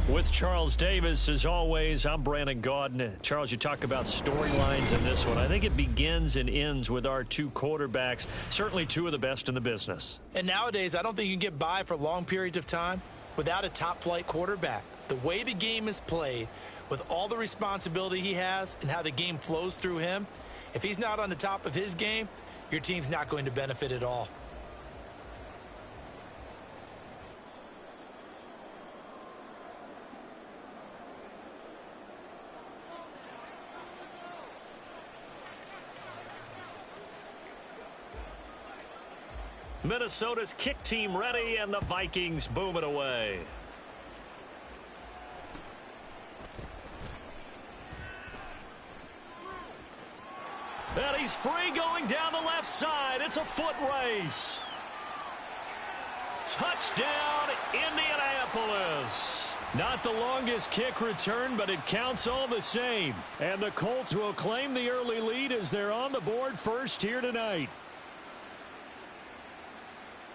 With Charles Davis, as always, I'm Brandon Gaudin. Charles, you talk about storylines in this one. I think it begins and ends with our two quarterbacks, certainly two of the best in the business. And nowadays, I don't think you can get by for long periods of time without a top-flight quarterback. The way the game is played, with all the responsibility he has and how the game flows through him, if he's not on the top of his game, your team's not going to benefit at all. Minnesota's kick team ready, and the Vikings boom it away. And he's free going down the left side. It's a foot race. Touchdown, Indianapolis. Not the longest kick return, but it counts all the same. And the Colts will claim the early lead as they're on the board first here tonight.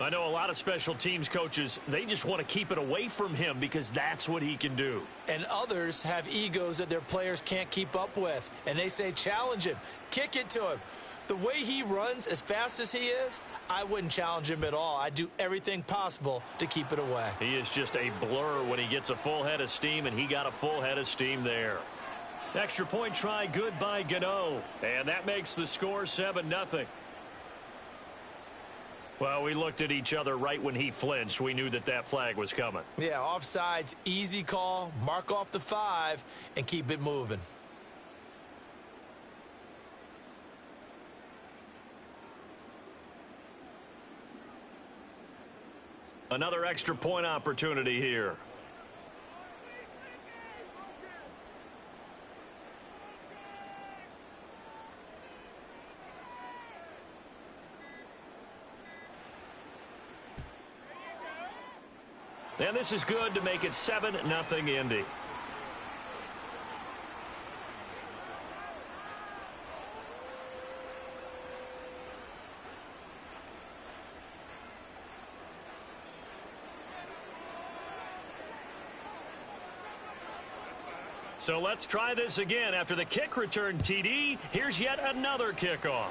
I know a lot of special teams coaches, they just want to keep it away from him because that's what he can do. And others have egos that their players can't keep up with. And they say, challenge him, kick it to him. The way he runs as fast as he is, I wouldn't challenge him at all. I'd do everything possible to keep it away. He is just a blur when he gets a full head of steam, and he got a full head of steam there. Extra point try good by Gano. And that makes the score 7-0. Well, we looked at each other right when he flinched. We knew that that flag was coming. Yeah, offsides, easy call, mark off the 5, and keep it moving. Another extra point opportunity here. And this is good to make it 7-0 Indy. So let's try this again. After the kick return TD, here's yet another kickoff.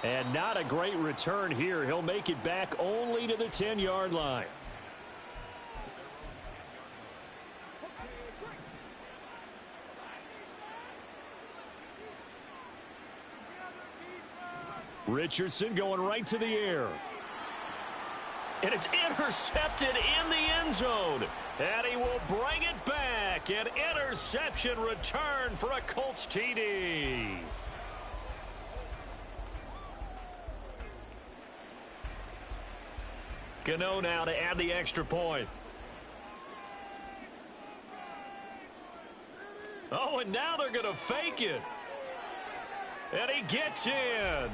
And not a great return here. He'll make it back only to the 10-yard line. Richardson going right to the air. And it's intercepted in the end zone. And he will bring it back. An interception return for a Colts TD. Gano now to add the extra point. Oh, and now they're going to fake it. And he gets in.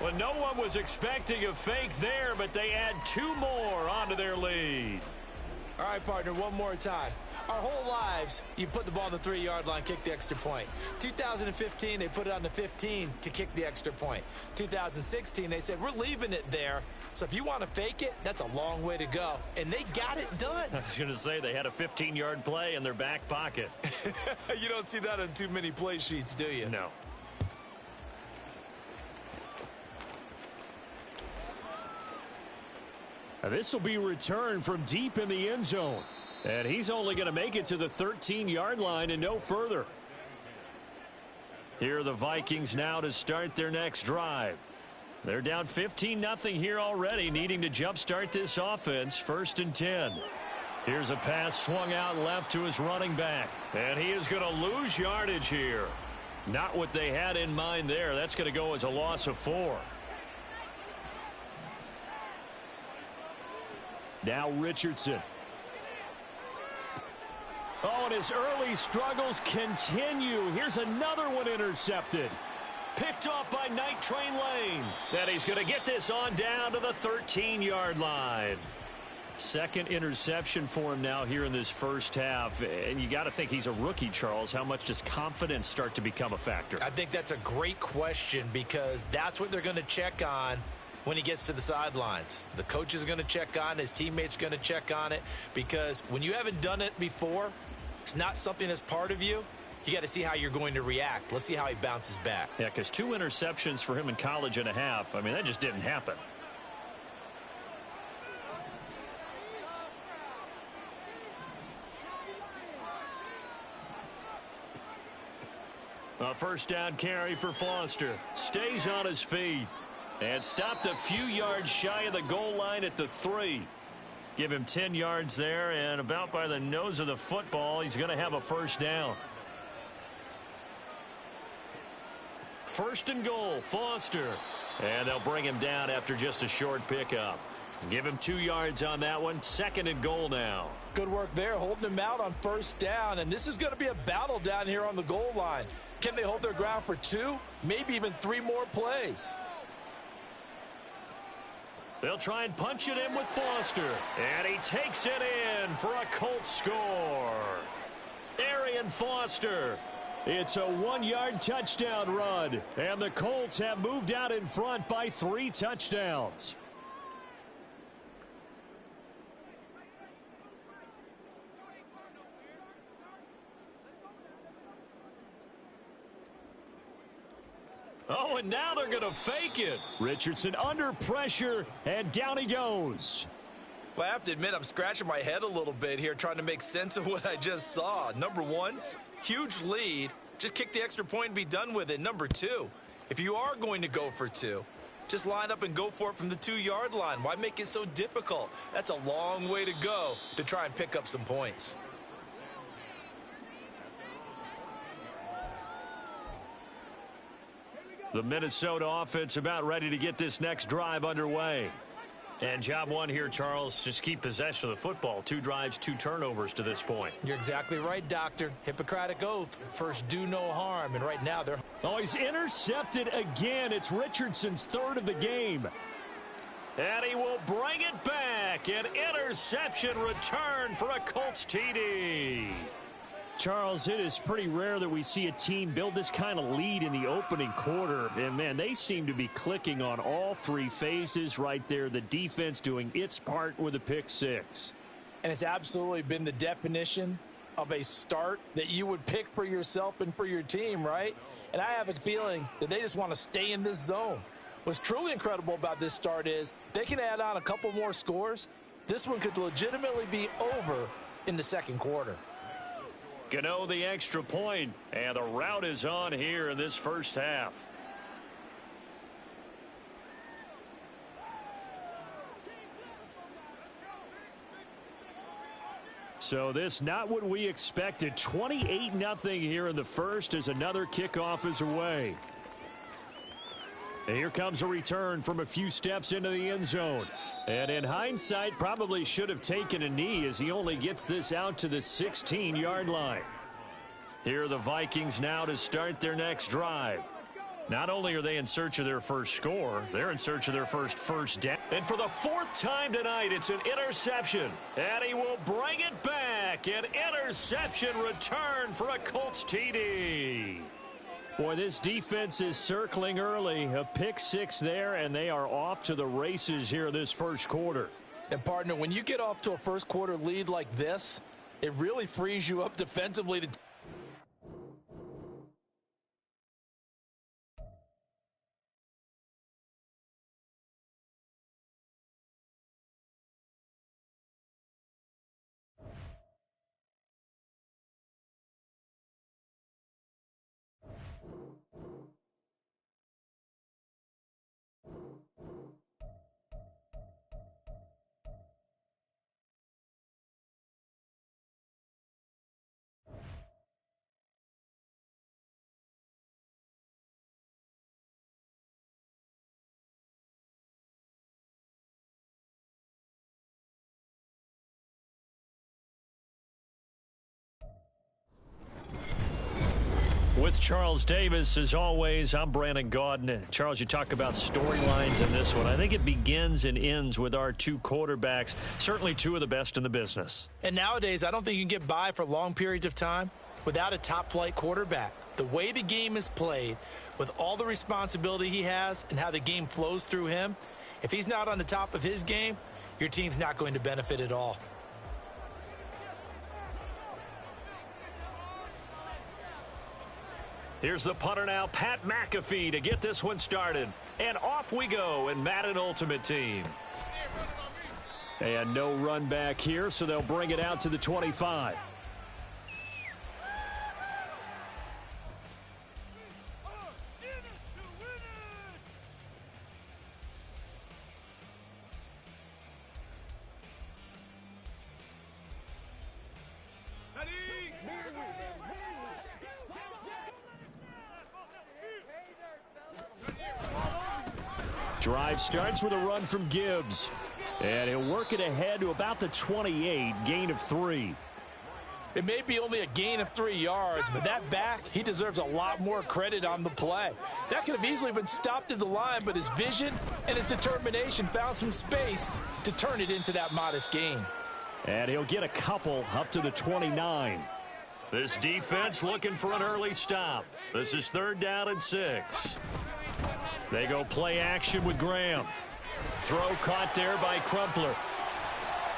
Well, no one was expecting a fake there, but they add 2 more onto their lead. All right, partner, one more time. Our whole lives, you put the ball on the 3-yard line, kick the extra point. 2015, they put it on the 15 to kick the extra point. 2016, they said, we're leaving it there. So if you want to fake it, that's a long way to go. And they got it done. I was going to say they had a 15-yard play in their back pocket. You don't see that on too many play sheets, do you? No. This will be returned from deep in the end zone. And he's only going to make it to the 13-yard line and no further. Here are the Vikings now to start their next drive. They're down 15-0 here already, needing to jumpstart this offense. 1st and 10. Here's a pass swung out left to his running back. And he is going to lose yardage here. Not what they had in mind there. That's going to go as a loss of 4. Now Richardson. Oh, and his early struggles continue. Here's another one intercepted. Picked off by Night Train Lane. And he's going to get this on down to the 13-yard line. Second interception for him now here in this first half. And you got to think he's a rookie, Charles. How much does confidence start to become a factor? I think that's a great question because that's what they're going to check on when he gets to the sidelines. The coach is going to check on it. His teammates are going to check on it, because when you haven't done it before, it's not something that's part of you. You got to see how you're going to react. Let's see how he bounces back. Yeah, because 2 interceptions for him in college and a half. I mean, that just didn't happen. A first down carry for Foster. Stays on his feet. And stopped a few yards shy of the goal line at the 3. Give him 10 yards there, and about by the nose of the football, he's going to have a first down. First and goal, Foster. And they'll bring him down after just a short pickup. Give him 2 yards on that one. Second and goal now. Good work there, holding him out on first down. And this is going to be a battle down here on the goal line. Can they hold their ground for 2, maybe even 3 more plays? They'll try and punch it in with Foster. And he takes it in for a Colts score. Arian Foster. It's a 1-yard touchdown run. And the Colts have moved out in front by 3 touchdowns. Oh, and now they're going to fake it. Richardson under pressure, and down he goes. Well, I have to admit, I'm scratching my head a little bit here trying to make sense of what I just saw. Number 1, huge lead. Just kick the extra point and be done with it. Number 2, if you are going to go for 2, just line up and go for it from the 2-yard line. Why make it so difficult? That's a long way to go to try and pick up some points. The Minnesota offense about ready to get this next drive underway. And job 1 here, Charles, just keep possession of the football. 2 drives, 2 turnovers to this point. You're exactly right, Doctor. Hippocratic oath. First, do no harm. And right now, they're... Oh, he's intercepted again. It's Richardson's 3rd of the game. And he will bring it back. An interception return for a Colts TD. Charles, it is pretty rare that we see a team build this kind of lead in the opening quarter. And, man, they seem to be clicking on all 3 phases right there. The defense doing its part with a pick 6. And it's absolutely been the definition of a start that you would pick for yourself and for your team, right? And I have a feeling that they just want to stay in this zone. What's truly incredible about this start is they can add on a couple more scores. This one could legitimately be over in the second quarter. Gano the extra point, and the route is on here in this first half. So this not what we expected. 28-0 here in the first as another kickoff is away. And here comes a return from a few steps into the end zone. And in hindsight, probably should have taken a knee as he only gets this out to the 16-yard line. Here are the Vikings now to start their next drive. Not only are they in search of their first score, they're in search of their first down. And for the 4th time tonight, it's an interception. And he will bring it back. An interception return for a Colts TD. Boy, this defense is circling early. A pick 6 there, and they are off to the races here this first quarter. And, partner, when you get off to a first quarter lead like this, it really frees you up defensively to... With Charles Davis, as always, I'm Brandon Gaudin. Charles, you talk about storylines in this one. I think it begins and ends with our 2 quarterbacks, certainly 2 of the best in the business. And nowadays, I don't think you can get by for long periods of time without a top-flight quarterback. The way the game is played, with all the responsibility he has and how the game flows through him, If he's not on the top of his game, your team's not going to benefit at all. Here's the punter now, Pat McAfee, to get this one started. And off we go in Madden Ultimate Team. And no run back here, so they'll bring it out to the 25. Drive starts with a run from Gibbs. And he'll work it ahead to about the 28, gain of 3. It may be only a gain of 3 yards, but that back, he deserves a lot more credit on the play. That could have easily been stopped at the line, but his vision and his determination found some space to turn it into that modest gain. And he'll get a couple up to the 29. This defense looking for an early stop. This is 3rd down and 6. They go play action with Graham. Throw caught there by Crumpler.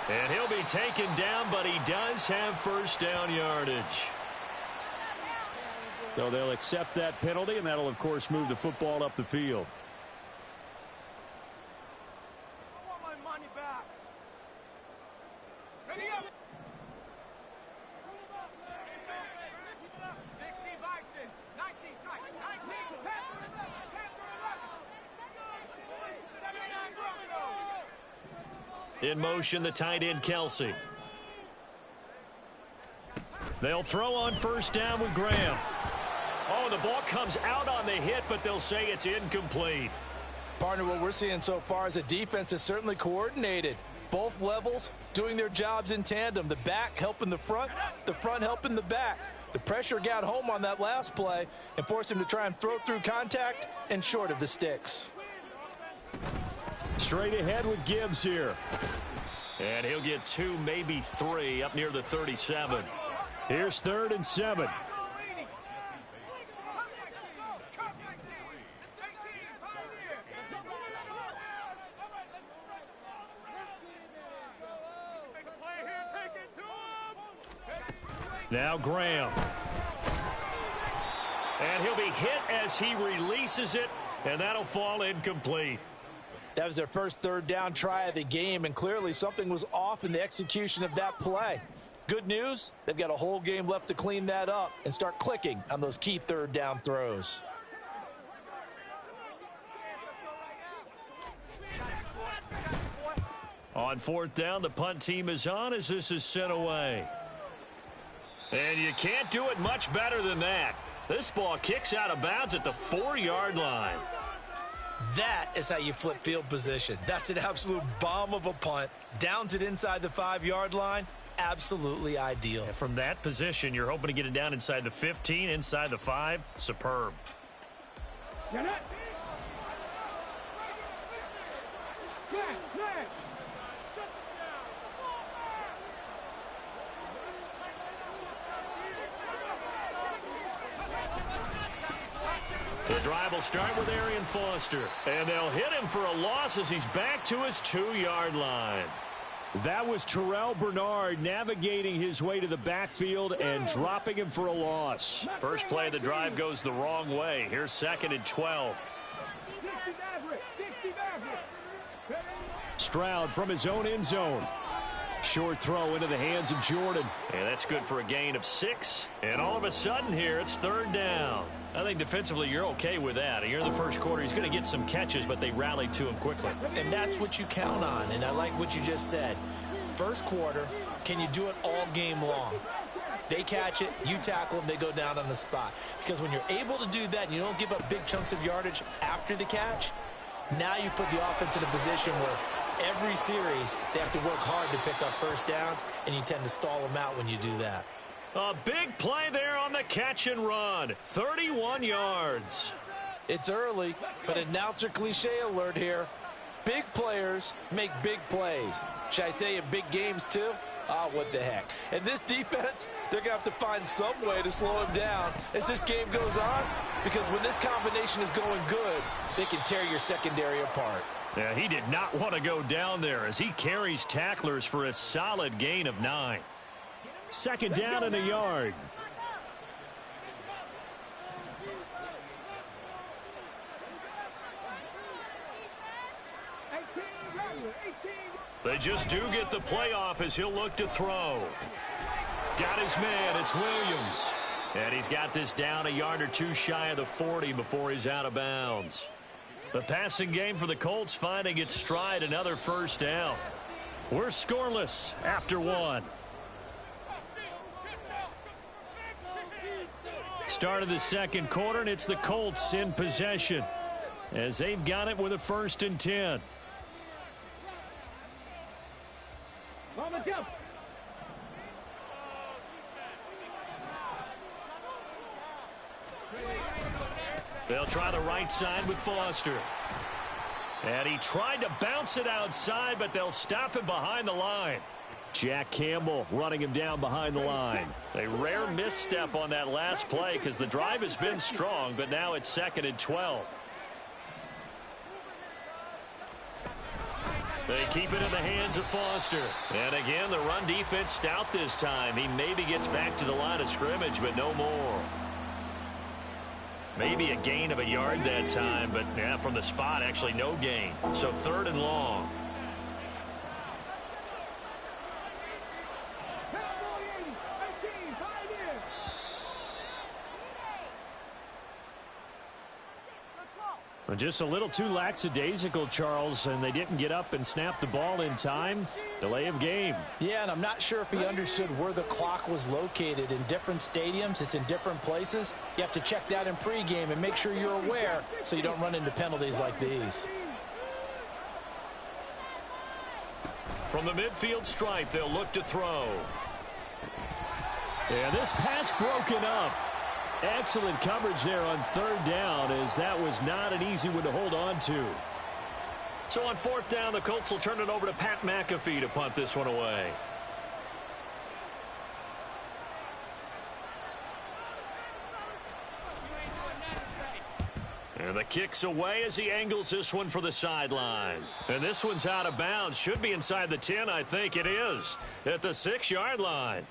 And he'll be taken down, but he does have first down yardage. So they'll accept that penalty, and that'll, of course, move the football up the field. I want my money back. Ready up. 60 Bisons, 19 tight, 19 In motion, the tight end, Kelsey. They'll throw on first down with Graham. Oh, the ball comes out on the hit, but they'll say it's incomplete. Partner, what we're seeing so far is the defense is certainly coordinated. Both levels doing their jobs in tandem. The back helping the front helping the back. The pressure got home on that last play and forced him to try and throw through contact and short of the sticks. Straight ahead with Gibbs here. And he'll get 2, maybe 3 up near the 37. Here's 3rd and 7. Now Graham. And he'll be hit as he releases it, and that'll fall incomplete. That was their first 3rd down try of the game, and clearly something was off in the execution of that play. Good news, they've got a whole game left to clean that up and start clicking on those key 3rd down throws. On 4th down, the punt team is on as this is sent away. And you can't do it much better than that. This ball kicks out of bounds at the 4-yard line. That is how you flip field position. That's an absolute bomb of a punt. Downs it inside the 5-yard line. Absolutely ideal. And from that position, you're hoping to get it down inside the 15, inside the 5. Superb. The drive will start with Arian Foster. And they'll hit him for a loss as he's back to his 2-yard line. That was Terrell Bernard navigating his way to the backfield and dropping him for a loss. First play of the drive goes the wrong way. Here's 2nd and 12. Stroud from his own end zone. Short throw into the hands of Jordan. And that's good for a gain of 6. And all of a sudden here, it's 3rd down. I think defensively you're okay with that. Here in the first quarter, he's going to get some catches, but they rallied to him quickly. And that's what you count on, and I like what you just said. First quarter, can you do it all game long? They catch it, you tackle them, they go down on the spot. Because when you're able to do that and you don't give up big chunks of yardage after the catch, now you put the offense in a position where every series they have to work hard to pick up first downs, and you tend to stall them out when you do that. A big play there on the catch and run. 31 yards. It's early, but announcer cliche alert here. Big players make big plays. Should I say in big games too? Oh, what the heck. And this defense, they're going to have to find some way to slow him down as this game goes on, because when this combination is going good, they can tear your secondary apart. Yeah, he did not want to go down there as he carries tacklers for a solid gain of 9. Second down and a yard. They just do get the playoff as he'll look to throw. Got his man. It's Williams. And he's got this down a yard or two shy of the 40 before he's out of bounds. The passing game for the Colts finding its stride, another first down. We're scoreless after 1. Start of the second quarter, and it's the Colts in possession as they've got it with a 1st and 10. They'll try the right side with Foster. And he tried to bounce it outside, but they'll stop him behind the line. Jack Campbell running him down behind the line. A rare misstep on that last play because the drive has been strong, but now it's 2nd and 12. They keep it in the hands of Foster. And again, the run defense stout this time. He maybe gets back to the line of scrimmage, but no more. Maybe a gain of a yard that time, but yeah, from the spot, actually no gain. So 3rd and long. Just a little too lackadaisical, Charles, and they didn't get up and snap the ball in time. Delay of game. Yeah, and I'm not sure if he understood where the clock was located. In different stadiums, it's in different places. You have to check that in pregame and make sure you're aware so you don't run into penalties like these. From the midfield stripe, they'll look to throw. And this pass broken up. Excellent coverage there on 3rd down, as that was not an easy one to hold on to. So on 4th down, the Colts will turn it over to Pat McAfee to punt this one away. And the kick's away as he angles this one for the sideline. And this one's out of bounds. Should be inside the 10, I think it is, at the 6-yard line.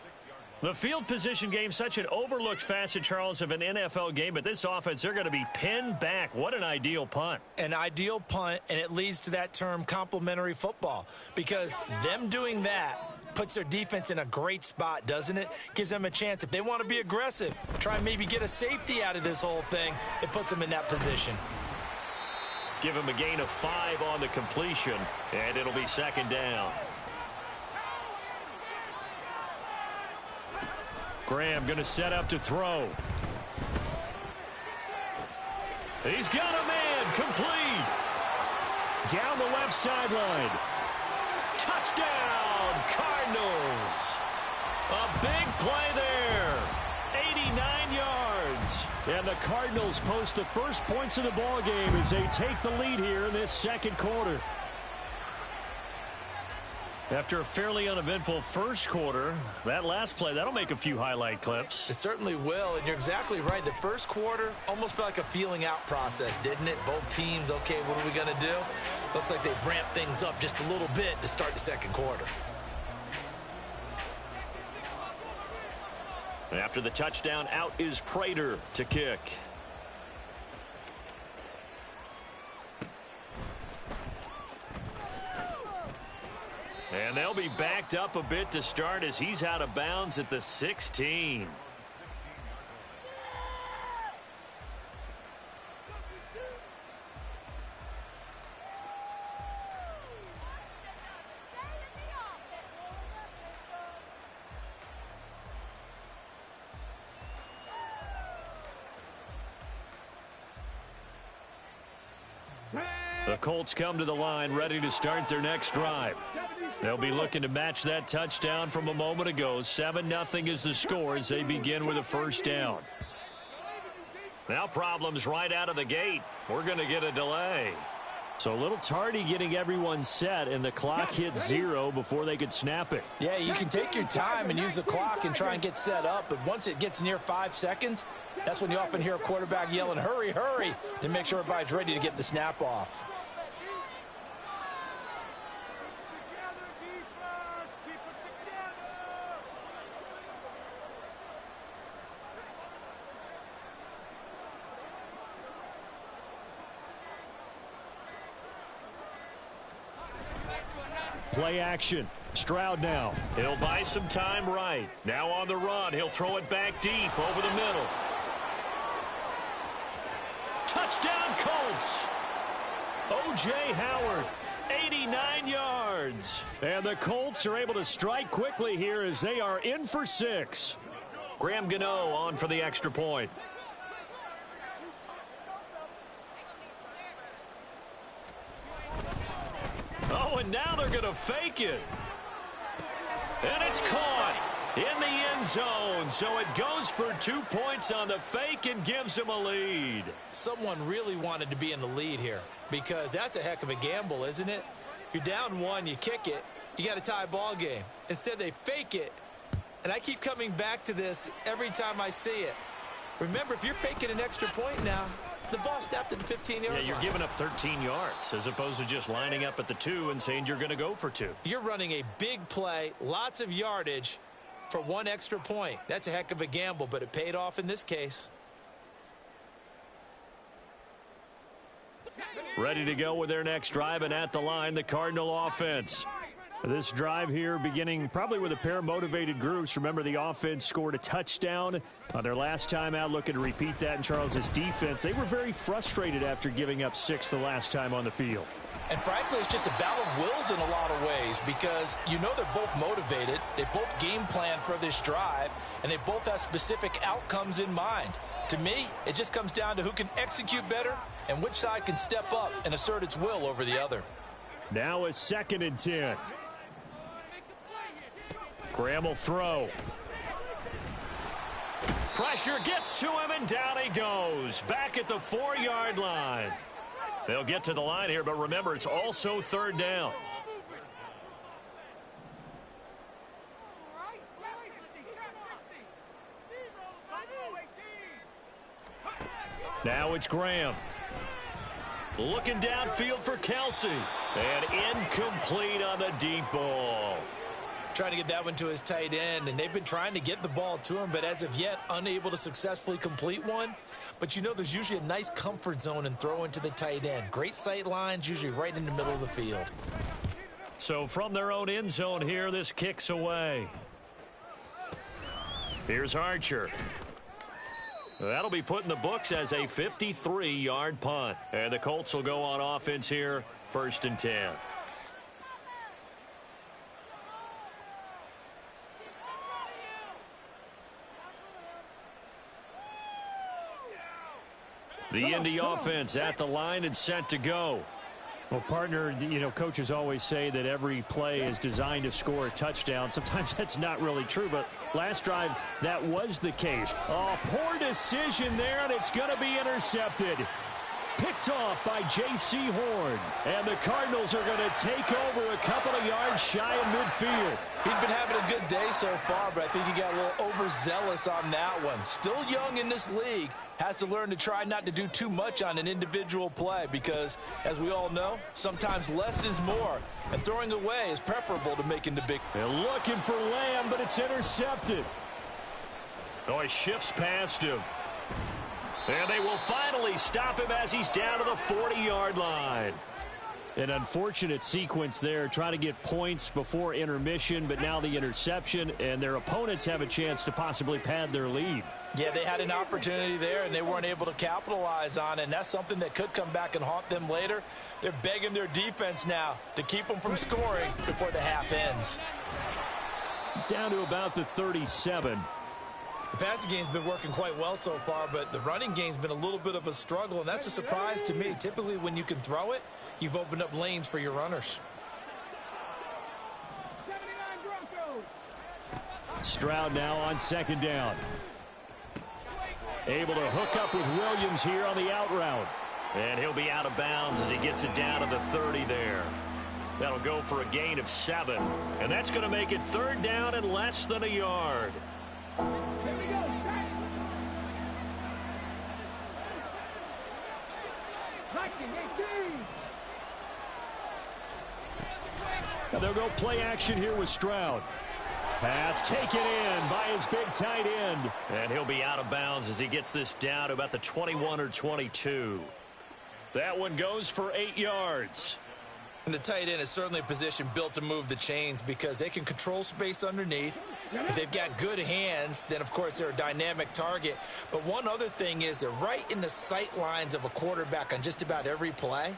The field position game, such an overlooked facet, Charles, of an NFL game. But this offense, they're going to be pinned back. What an ideal punt. An ideal punt, and it leads to that term complementary football. Because them doing that puts their defense in a great spot, doesn't it? Gives them a chance. If they want to be aggressive, try and maybe get a safety out of this whole thing, it puts them in that position. Give him a gain of 5 on the completion, and it'll be 2nd down. Graham going to set up to throw. He's got a man, complete. Down the left sideline. Touchdown, Cardinals. A big play there. 89 yards. And the Cardinals post the first points of the ball game as they take the lead here in this 2nd quarter. After a fairly uneventful first quarter, that last play, that'll make a few highlight clips. It certainly will, and you're exactly right. The first quarter almost felt like a feeling out process, didn't it? Both teams, okay, what are we going to do? Looks like they ramped things up just a little bit to start the 2nd quarter. After the touchdown, out is Prater to kick. And they'll be backed up a bit to start as he's out of bounds at the 16. The Colts come to the line ready to start their next drive. They'll be looking to match that touchdown from a moment ago. 7-0 is the score as they begin with a 1st down. Now problems right out of the gate. We're going to get a delay. So a little tardy getting everyone set, and the clock hit 0 before they could snap it. Yeah, you can take your time and use the clock and try and get set up, but once it gets near 5 seconds, that's when you often hear a quarterback yelling, hurry, hurry, to make sure everybody's ready to get the snap off. Play action. Stroud now. He'll buy some time right. Now on the run. He'll throw it back deep over the middle. Touchdown Colts. O.J. Howard, 89 yards. And the Colts are able to strike quickly here as they are in for 6. Graham Gano on for the extra point. Oh, and now they're going to fake it. And it's caught in the end zone. So it goes for 2 points on the fake and gives them a lead. Someone really wanted to be in the lead here because that's a heck of a gamble, isn't it? You're down 1, you kick it, you got a tie ball game. Instead, they fake it. And I keep coming back to this every time I see it. Remember, if you're faking an extra point now, the ball snapped at the 15-yard line. Yeah, you're giving up 13 yards as opposed to just lining up at the 2 and saying you're going to go for 2. You're running a big play, lots of yardage for 1 extra point. That's a heck of a gamble, but it paid off in this case. Ready to go with their next drive, and at the line, the Cardinal offense. This drive here beginning probably with a pair of motivated groups. Remember, the offense scored a touchdown on their last time out, looking to repeat that in Charles's defense. They were very frustrated after giving up 6 the last time on the field. And frankly, it's just a battle of wills in a lot of ways because you know they're both motivated. They both game plan for this drive, and they both have specific outcomes in mind. To me, it just comes down to who can execute better and which side can step up and assert its will over the other. Now a 2nd and 10. Graham will throw. Pressure gets to him, and down he goes. Back at the 4-yard line. They'll get to the line here, but remember, it's also 3rd down. Now it's Graham. Looking downfield for Kelsey. And incomplete on the deep ball. Trying to get that one to his tight end, and they've been trying to get the ball to him, but as of yet, unable to successfully complete one. But you know there's usually a nice comfort zone in throwing to the tight end. Great sight lines, usually right in the middle of the field. So from their own end zone here, this kicks away. Here's Archer. That'll be put in the books as a 53-yard punt. And the Colts will go on offense here, 1st and 10. The Indy offense at the line and set to go. Well, partner, you know, coaches always say that every play is designed to score a touchdown. Sometimes that's not really true, but last drive, that was the case. Oh, poor decision there, and it's going to be intercepted. Picked off by J.C. Horn. And the Cardinals are going to take over a couple of yards shy of midfield. He'd been having a good day so far, but I think he got a little overzealous on that one. Still young in this league. Has to learn to try not to do too much on an individual play because, as we all know, sometimes less is more. And throwing away is preferable to making the big. They're looking for Lamb, but it's intercepted. Oh, he shifts past him. And they will finally stop him as he's down to the 40-yard line. An unfortunate sequence there, trying to get points before intermission, but now the interception, and their opponents have a chance to possibly pad their lead. Yeah, they had an opportunity there, and they weren't able to capitalize on it, and that's something that could come back and haunt them later. They're begging their defense now to keep them from scoring before the half ends. Down to about the 37. The passing game's been working quite well so far, but the running game's been a little bit of a struggle, and that's a surprise to me. Typically, when you can throw it, you've opened up lanes for your runners. Stroud now on 2nd down. Able to hook up with Williams here on the out route. And he'll be out of bounds as he gets it down to the 30 there. That'll go for a gain of 7. And that's going to make it third down and less than a yard. Here we go. Now they'll go play action here with Stroud. Pass taken in by his big tight end. And he'll be out of bounds as he gets this down to about the 21 or 22. That one goes for 8 yards. And the tight end is certainly a position built to move the chains because they can control space underneath. If they've got good hands, then, of course, they're a dynamic target. But one other thing is they're right in the sight lines of a quarterback on just about every play.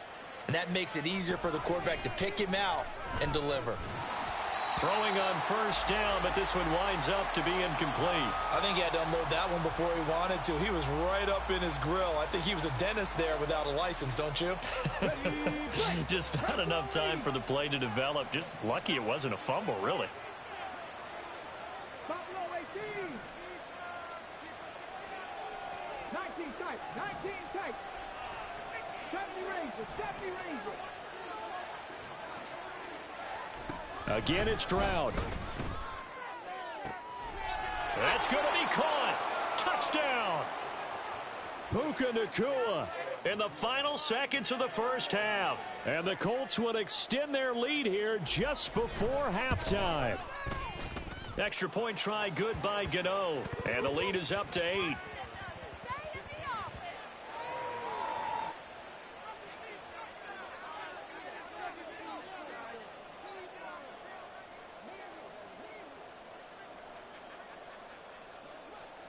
And that makes it easier for the quarterback to pick him out and deliver. Throwing on first down, but this one winds up to be incomplete. I think he had to unload that one before he wanted to. He was right up in his grill. I think he was a dentist there without a license, don't you? Just not enough time for the play to develop. Just lucky it wasn't a fumble, really. Buffalo 18. 19 tight. 19 tight. 70 Rangers. 70 Rangers. Again, it's Stroud. That's going to be caught. Touchdown. Puka Nacua in the final seconds of the first half. And the Colts would extend their lead here just before halftime. Extra point try good by Gano. And the lead is up to 8.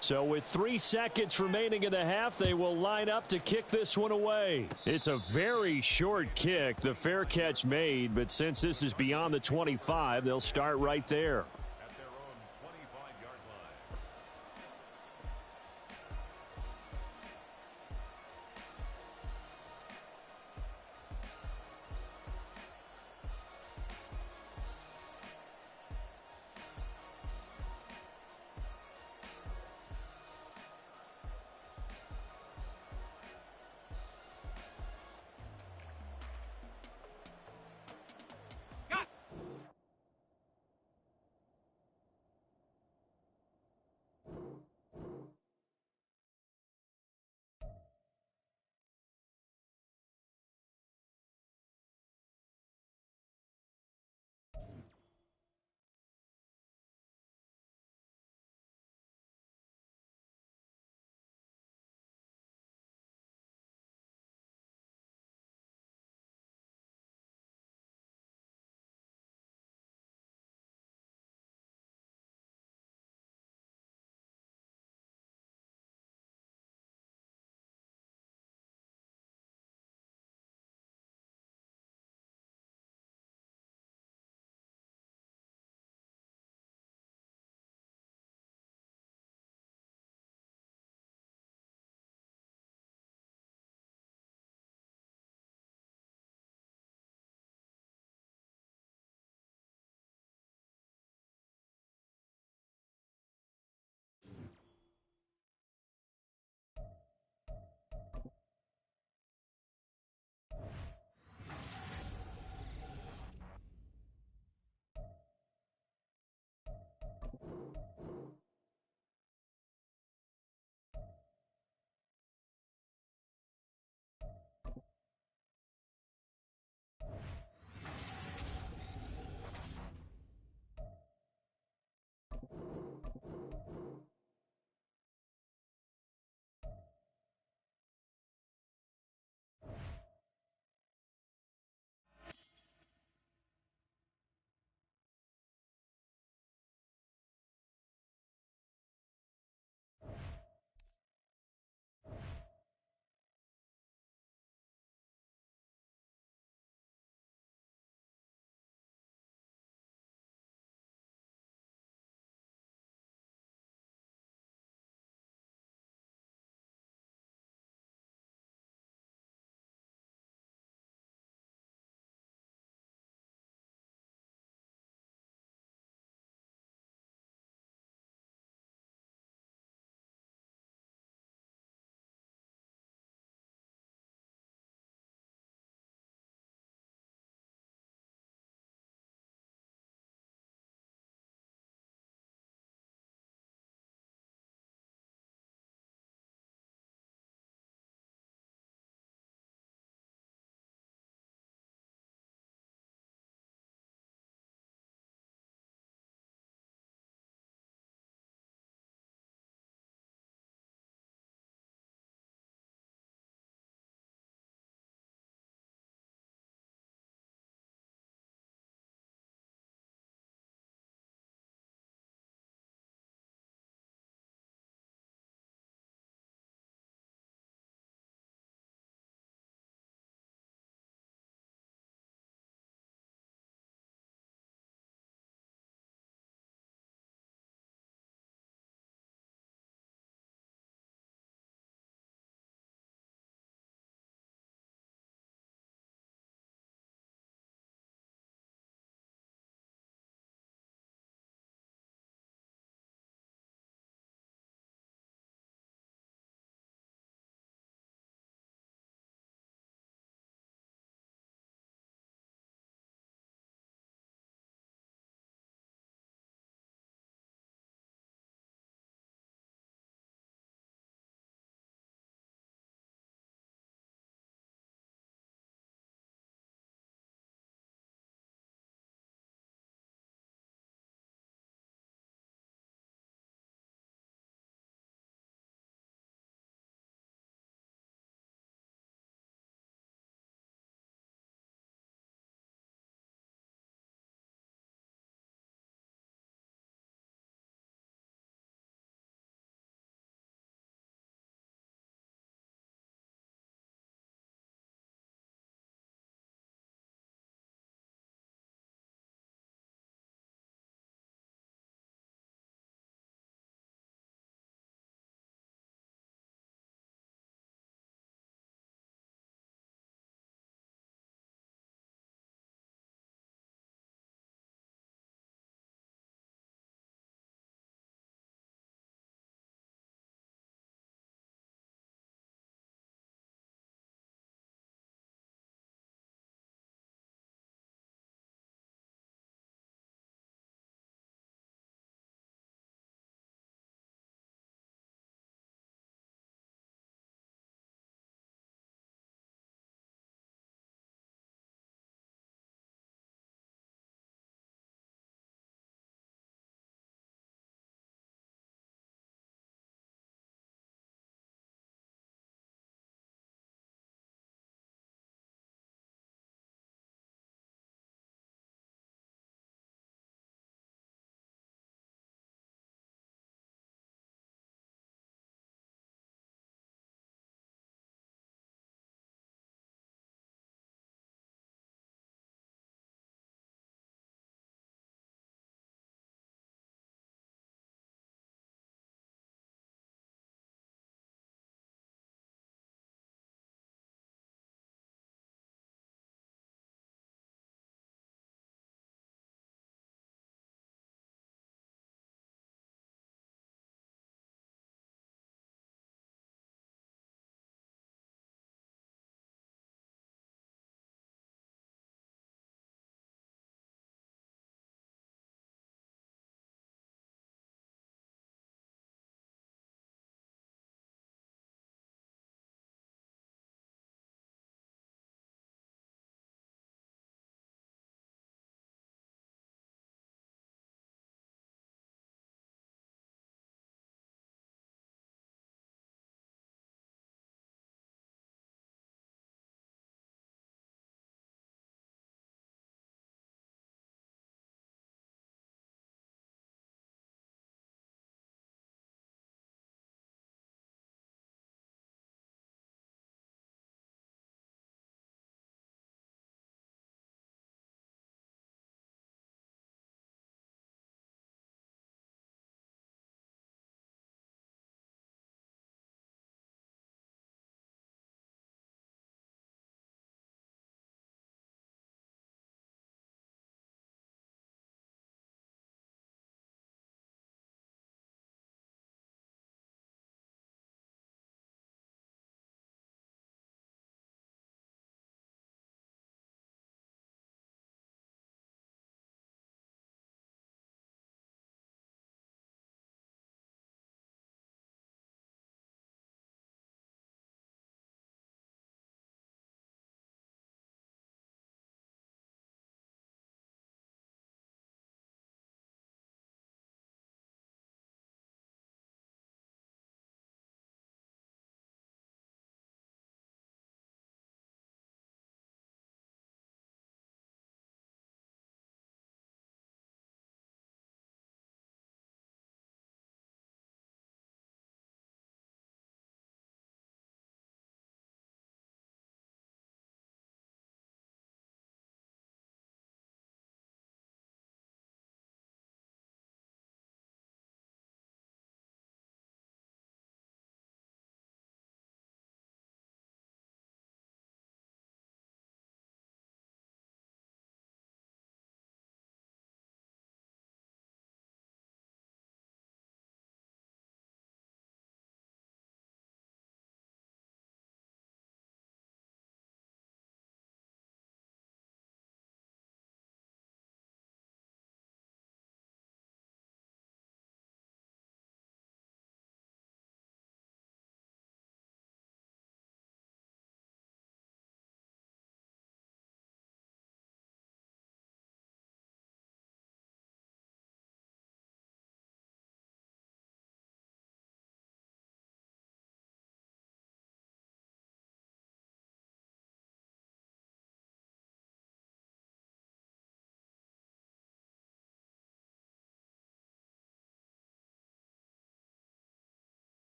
So with 3 seconds remaining in the half, they will line up to kick this one away. It's a very short kick. The fair catch made, but since this is beyond the 25, they'll start right there. At their own 25-yard line.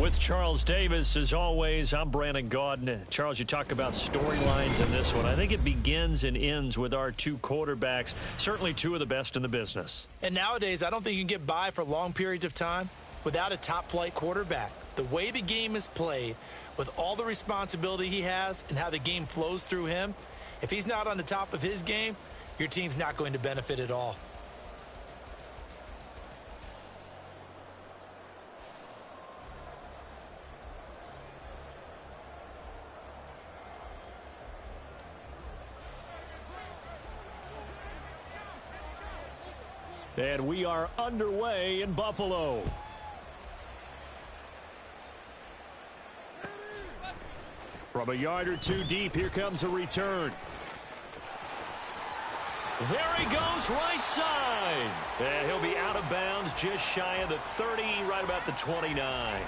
With Charles Davis, as always, I'm Brandon Gaudin. Charles, you talk about storylines in this one. I think it begins and ends with our two quarterbacks, certainly two of the best in the business. And nowadays, I don't think you can get by for long periods of time without a top-flight quarterback. The way the game is played, with all the responsibility he has and how the game flows through him, if he's not on the top of his game, your team's not going to benefit at all. And we are underway in Buffalo. From a yard or two deep, here comes a return. There he goes, right side. And he'll be out of bounds just shy of the 30, right about the 29.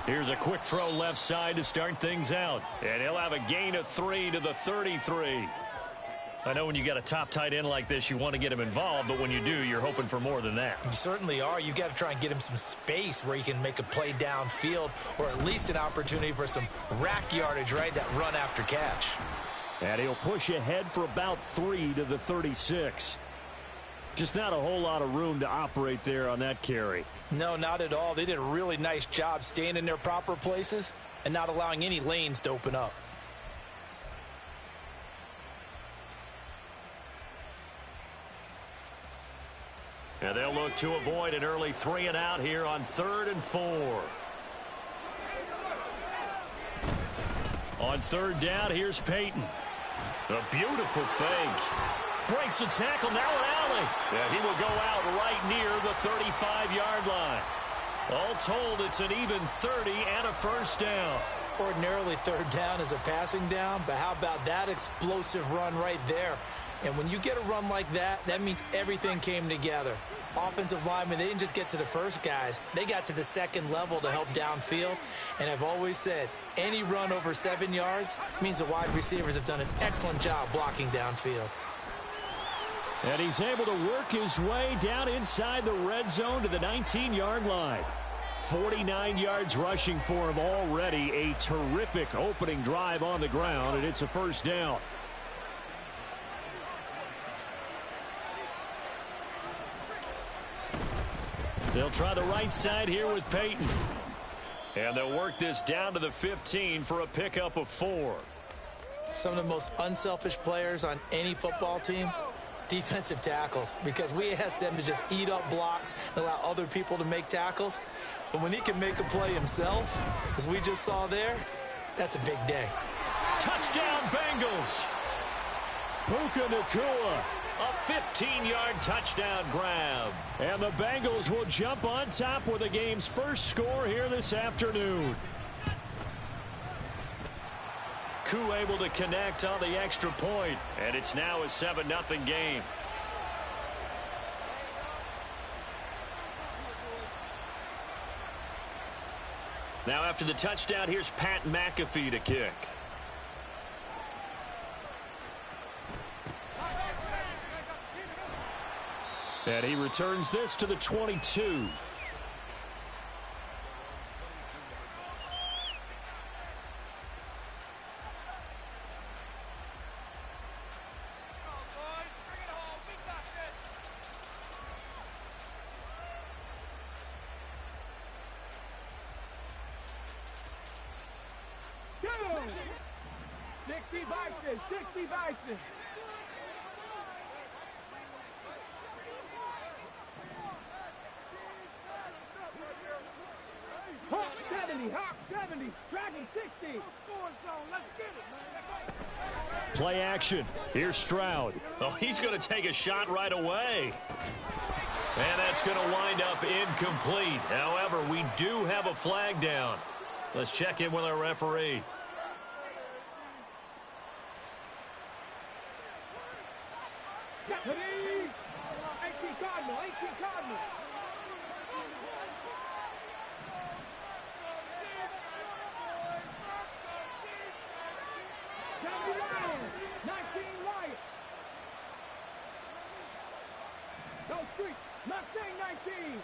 Here's a quick throw left side to start things out. And he'll have a gain of 3 to the 33. I know when you got a top tight end like this, you want to get him involved, but when you do, you're hoping for more than that. You certainly are. You got to try and get him some space where he can make a play downfield, or at least an opportunity for some rack yardage, right? That run after catch. And he'll push ahead for about 3 to the 36. Just not a whole lot of room to operate there on that carry. No, not at all. They did a really nice job staying in their proper places and not allowing any lanes to open up. And they'll look to avoid an early 3 and out here on 3rd and 4. On 3rd down, here's Peyton. A beautiful fake. Breaks the tackle, now an alley. Yeah, he will go out right near the 35-yard line. All told, it's an even 30 and a first down. Ordinarily, 3rd down is a passing down, but how about that explosive run right there? And when you get a run like that, that means everything came together. Offensive linemen, they didn't just get to the first guys. They got to the second level to help downfield. And I've always said, any run over 7 yards means the wide receivers have done an excellent job blocking downfield. And he's able to work his way down inside the red zone to the 19-yard line. 49 yards rushing for him already. A terrific opening drive on the ground, and it's a first down. They'll try the right side here with Peyton. And they'll work this down to the 15 for a pickup of 4. Some of the most unselfish players on any football team, defensive tackles, because we ask them to just eat up blocks and allow other people to make tackles. But when he can make a play himself, as we just saw there, that's a big day. Touchdown, Bengals. Puka Nacua, a 15-yard touchdown grab. And the Bengals will jump on top with the game's first score here this afternoon. Koo able to connect on the extra point, and it's now a 7-0 game. Now after the touchdown, here's Pat McAfee to kick. And he returns this to the 22. Play action. Here's Stroud. Oh, he's going to take a shot right away. And that's going to wind up incomplete. However, we do have a flag down. Let's check in with our referee. Deputy! 18 Cardinal, 18 Cardinal. Lion, 19 Lion. No street, Mustang 19.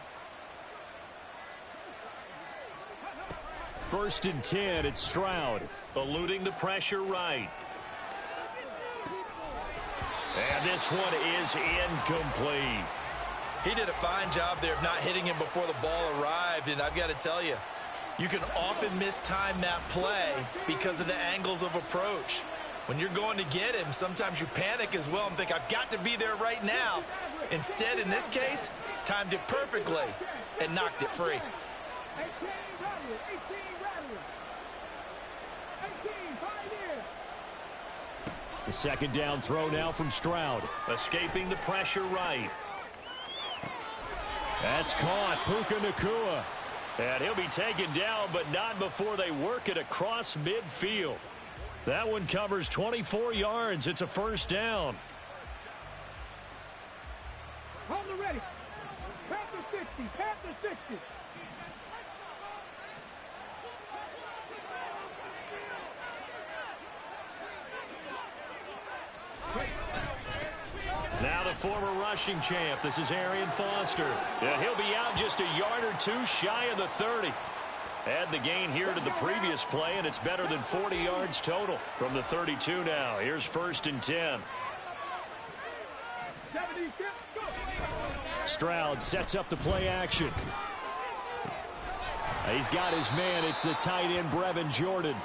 First and 10, it's Stroud, eluding the pressure right. And this one is incomplete. He did a fine job there of not hitting him before the ball arrived, and I've got to tell you, you can often mistime that play because of the angles of approach. When you're going to get him, sometimes you panic as well and think, I've got to be there right now. Instead, in this case, timed it perfectly and knocked it free. 18 Rattler, 18 Pioneer. The second down throw now from Stroud, escaping the pressure right. That's caught, Puka Nacua. And he'll be taken down, but not before they work it across midfield. That one covers 24 yards. It's a first down. Hold the ready. Panther 60, Panther 60. Now the former rushing champ. This is Arian Foster. Yeah, he'll be out just a yard or two shy of the 30. Add the gain here to the previous play, and it's better than 40 yards total from the 32 now. Here's first and 10. 76, go. Stroud sets up the play action. He's got his man. It's the tight end, Brevin Jordan.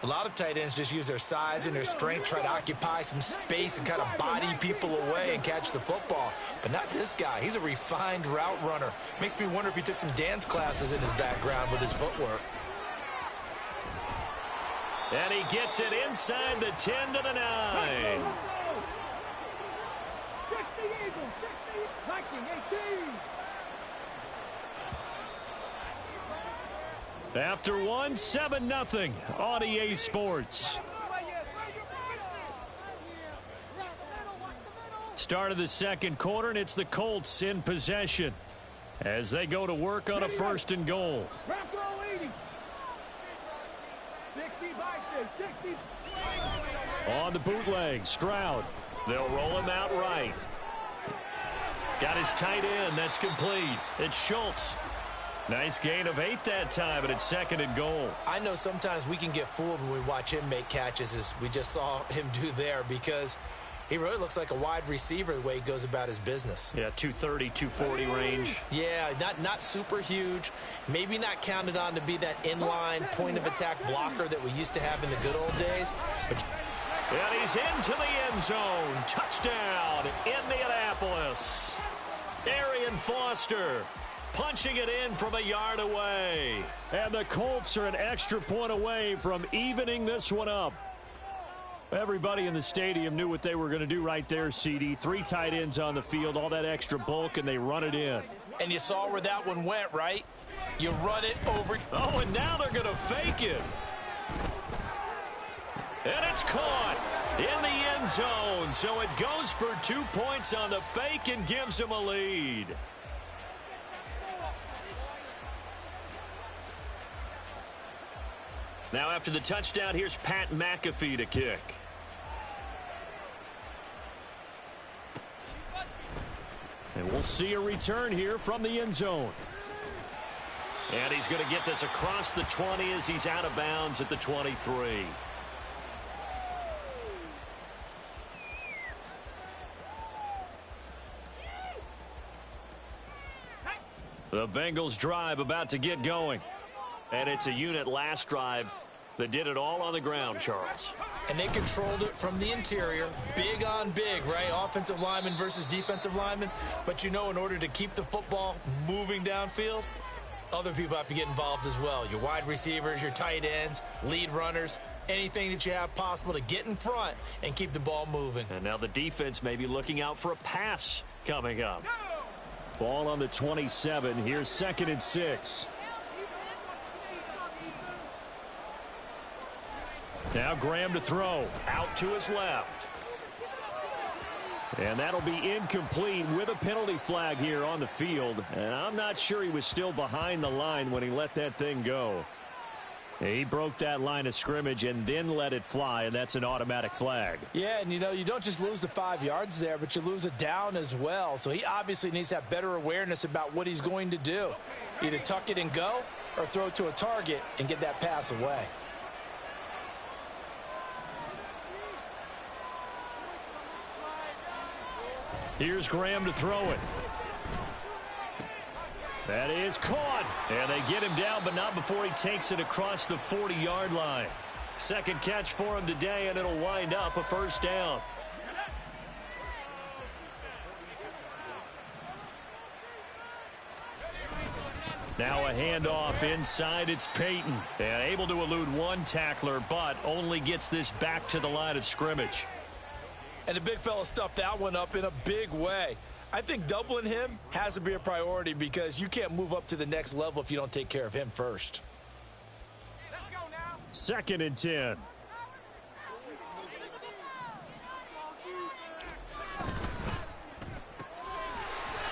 A lot of tight ends just use their size and their strength, try to occupy some space and kind of body people away and catch the football. But not this guy. He's a refined route runner. Makes me wonder if he took some dance classes in his background with his footwork. And he gets it inside the 10 to the 9. 60 Eagles, 60, Viking 18. After one, 7-0 on EA Sports. Start of the second quarter, and it's the Colts in possession as they go to work on a first and goal. Bronco 80. 60 Vikings, 60. On the bootleg, Stroud. They'll roll him out right. Got his tight end. That's complete. It's Schultz. Nice gain of 8 that time, and it's second and goal. I know sometimes we can get fooled when we watch him make catches, as we just saw him do there, because he really looks like a wide receiver the way he goes about his business. Yeah, 230, 240 range. Yeah, not super huge. Maybe not counted on to be that inline point-of-attack blocker that we used to have in the good old days. But and he's into the end zone. Touchdown, Indianapolis. Arian Foster punching it in from a yard away. And the Colts are an extra point away from evening this one up. Everybody in the stadium knew what they were going to do right there, CD. 3 tight ends on the field, all that extra bulk, and they run it in. And you saw where that one went, right? You run it over. Oh, and now they're going to fake it. And it's caught in the end zone. So it goes for 2 points on the fake and gives them a lead. Now after the touchdown, here's Pat McAfee to kick. And we'll see a return here from the end zone. And he's going to get this across the 20 as he's out of bounds at the 23. The Bengals drive about to get going. And it's a unit last drive that did it all on the ground, Charles. And they controlled it from the interior. Big on big, right? Offensive lineman versus defensive lineman. But you know, in order to keep the football moving downfield, other people have to get involved as well. Your wide receivers, your tight ends, lead runners, anything that you have possible to get in front and keep the ball moving. And now the defense may be looking out for a pass coming up. Ball on the 27. Here's 2nd and 6. Now Graham to throw. Out to his left. And that'll be incomplete with a penalty flag here on the field. And I'm not sure he was still behind the line when he let that thing go. He broke that line of scrimmage and then let it fly, and that's an automatic flag. Yeah, and you don't just lose the 5 yards there, but you lose a down as well. So he obviously needs to have better awareness about what he's going to do. Either tuck it and go or throw it to a target and get that pass away. Here's Graham to throw it. That is caught. And they get him down, but not before he takes it across the 40-yard line. Second catch for him today, and it'll wind up a first down. Now a handoff inside. It's Peyton. And able to elude one tackler, but only gets this back to the line of scrimmage. And the big fella stuffed that one up in a big way. I think doubling him has to be a priority because you can't move up to the next level if you don't take care of him first. Let's go now. 2nd and 10.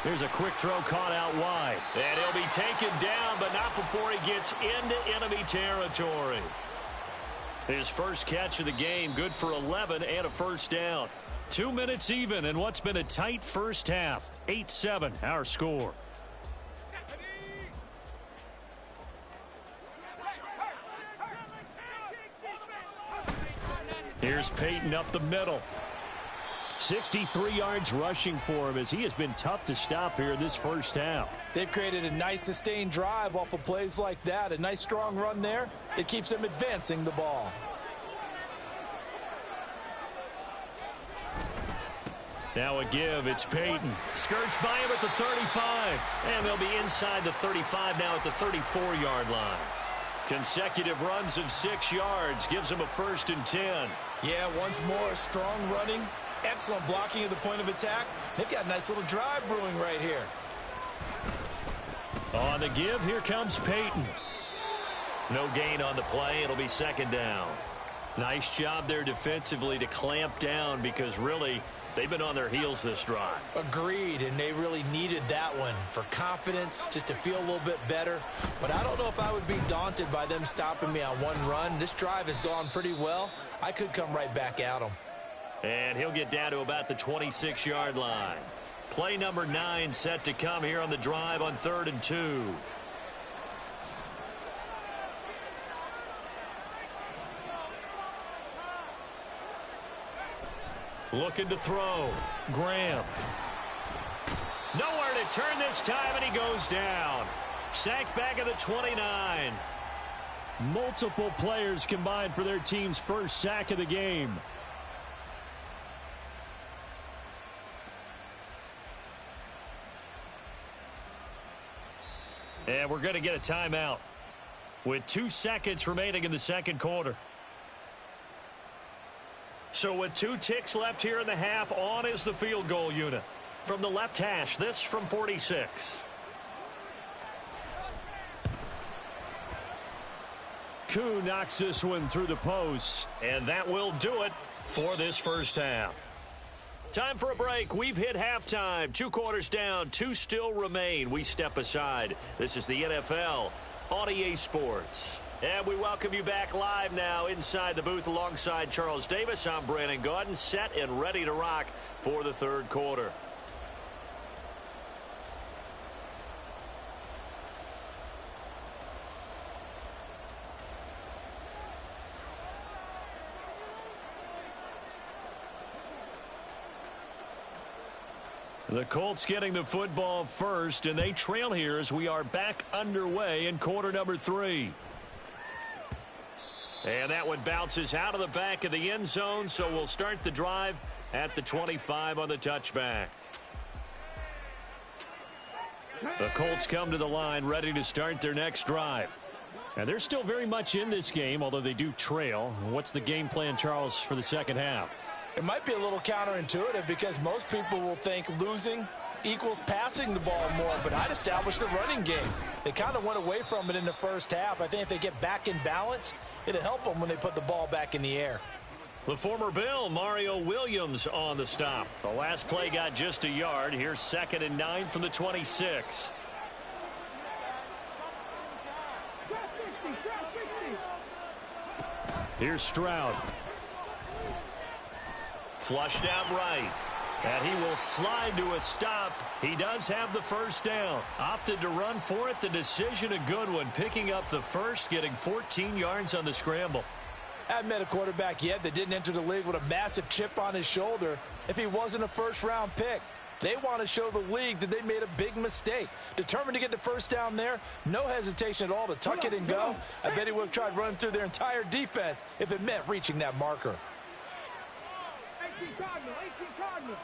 There's a quick throw caught out wide. And he'll be taken down, but not before he gets into enemy territory. His first catch of the game, good for 11 and a first down. 2 minutes even in what's been a tight first half. 8-7 our score. Here's Peyton up the middle. 63 yards rushing for him as he has been tough to stop here this first half. They've created a nice sustained drive off of plays like that. A nice strong run there. It keeps them advancing the ball. Now a give. It's Peyton. Skirts by him at the 35. And they'll be inside the 35 now at the 34-yard line. Consecutive runs of 6 yards gives him a 1st and 10. Yeah, once more, strong running. Excellent blocking at the point of attack. They've got a nice little drive brewing right here. On the give, here comes Peyton. No gain on the play. It'll be 2nd down. Nice job there defensively to clamp down because really they've been on their heels this drive. Agreed, and they really needed that one for confidence, just to feel a little bit better. But I don't know if I would be daunted by them stopping me on one run. This drive has gone pretty well. I could come right back at them. And he'll get down to about the 26-yard line. Play number 9 set to come here on the drive on 3rd and 2. Looking to throw. Graham. Nowhere to turn this time, and he goes down. Sacked back at the 29. Multiple players combined for their team's first sack of the game. And we're going to get a timeout with 2 seconds remaining in the second quarter. So with 2 ticks left here in the half, on is the field goal unit. From the left hash, this from 46. Koo knocks this one through the post, and that will do it for this first half. Time for a break. We've hit halftime. 2 quarters down, 2 still remain. We step aside. This is the NFL on EA Sports. And we welcome you back live now inside the booth alongside Charles Davis. I'm Brandon Gaudin, set and ready to rock for the third quarter. The Colts getting the football first, and they trail here as we are back underway in quarter number 3. And that one bounces out of the back of the end zone, so we'll start the drive at the 25 on the touchback. The Colts come to the line ready to start their next drive. And they're still very much in this game, although they do trail. What's the game plan, Charles, for the second half? It might be a little counterintuitive because most people will think losing equals passing the ball more, but I'd establish the running game. They kind of went away from it in the first half. I think if they get back in balance, it'll help them when they put the ball back in the air. The former Bill, Mario Williams, on the stop. The last play got just a yard. Here's 2nd and 9 from the 26. Here's Stroud. Flushed out right. And he will slide to a stop. He does have the first down. Opted to run for it. The decision a good one. Picking up the first, getting 14 yards on the scramble. I haven't met a quarterback yet that didn't enter the league with a massive chip on his shoulder if he wasn't a first-round pick. They want to show the league that they made a big mistake. Determined to get the first down there, no hesitation at all to tuck it and go. I bet he would have tried running through their entire defense if it meant reaching that marker. 18 Cardinals.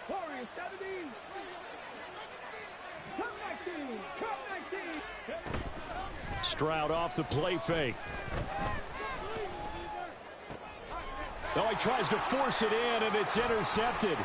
Warriors 17. Come 19. Stroud off the play fake. Oh, he tries to force it in, and it's intercepted.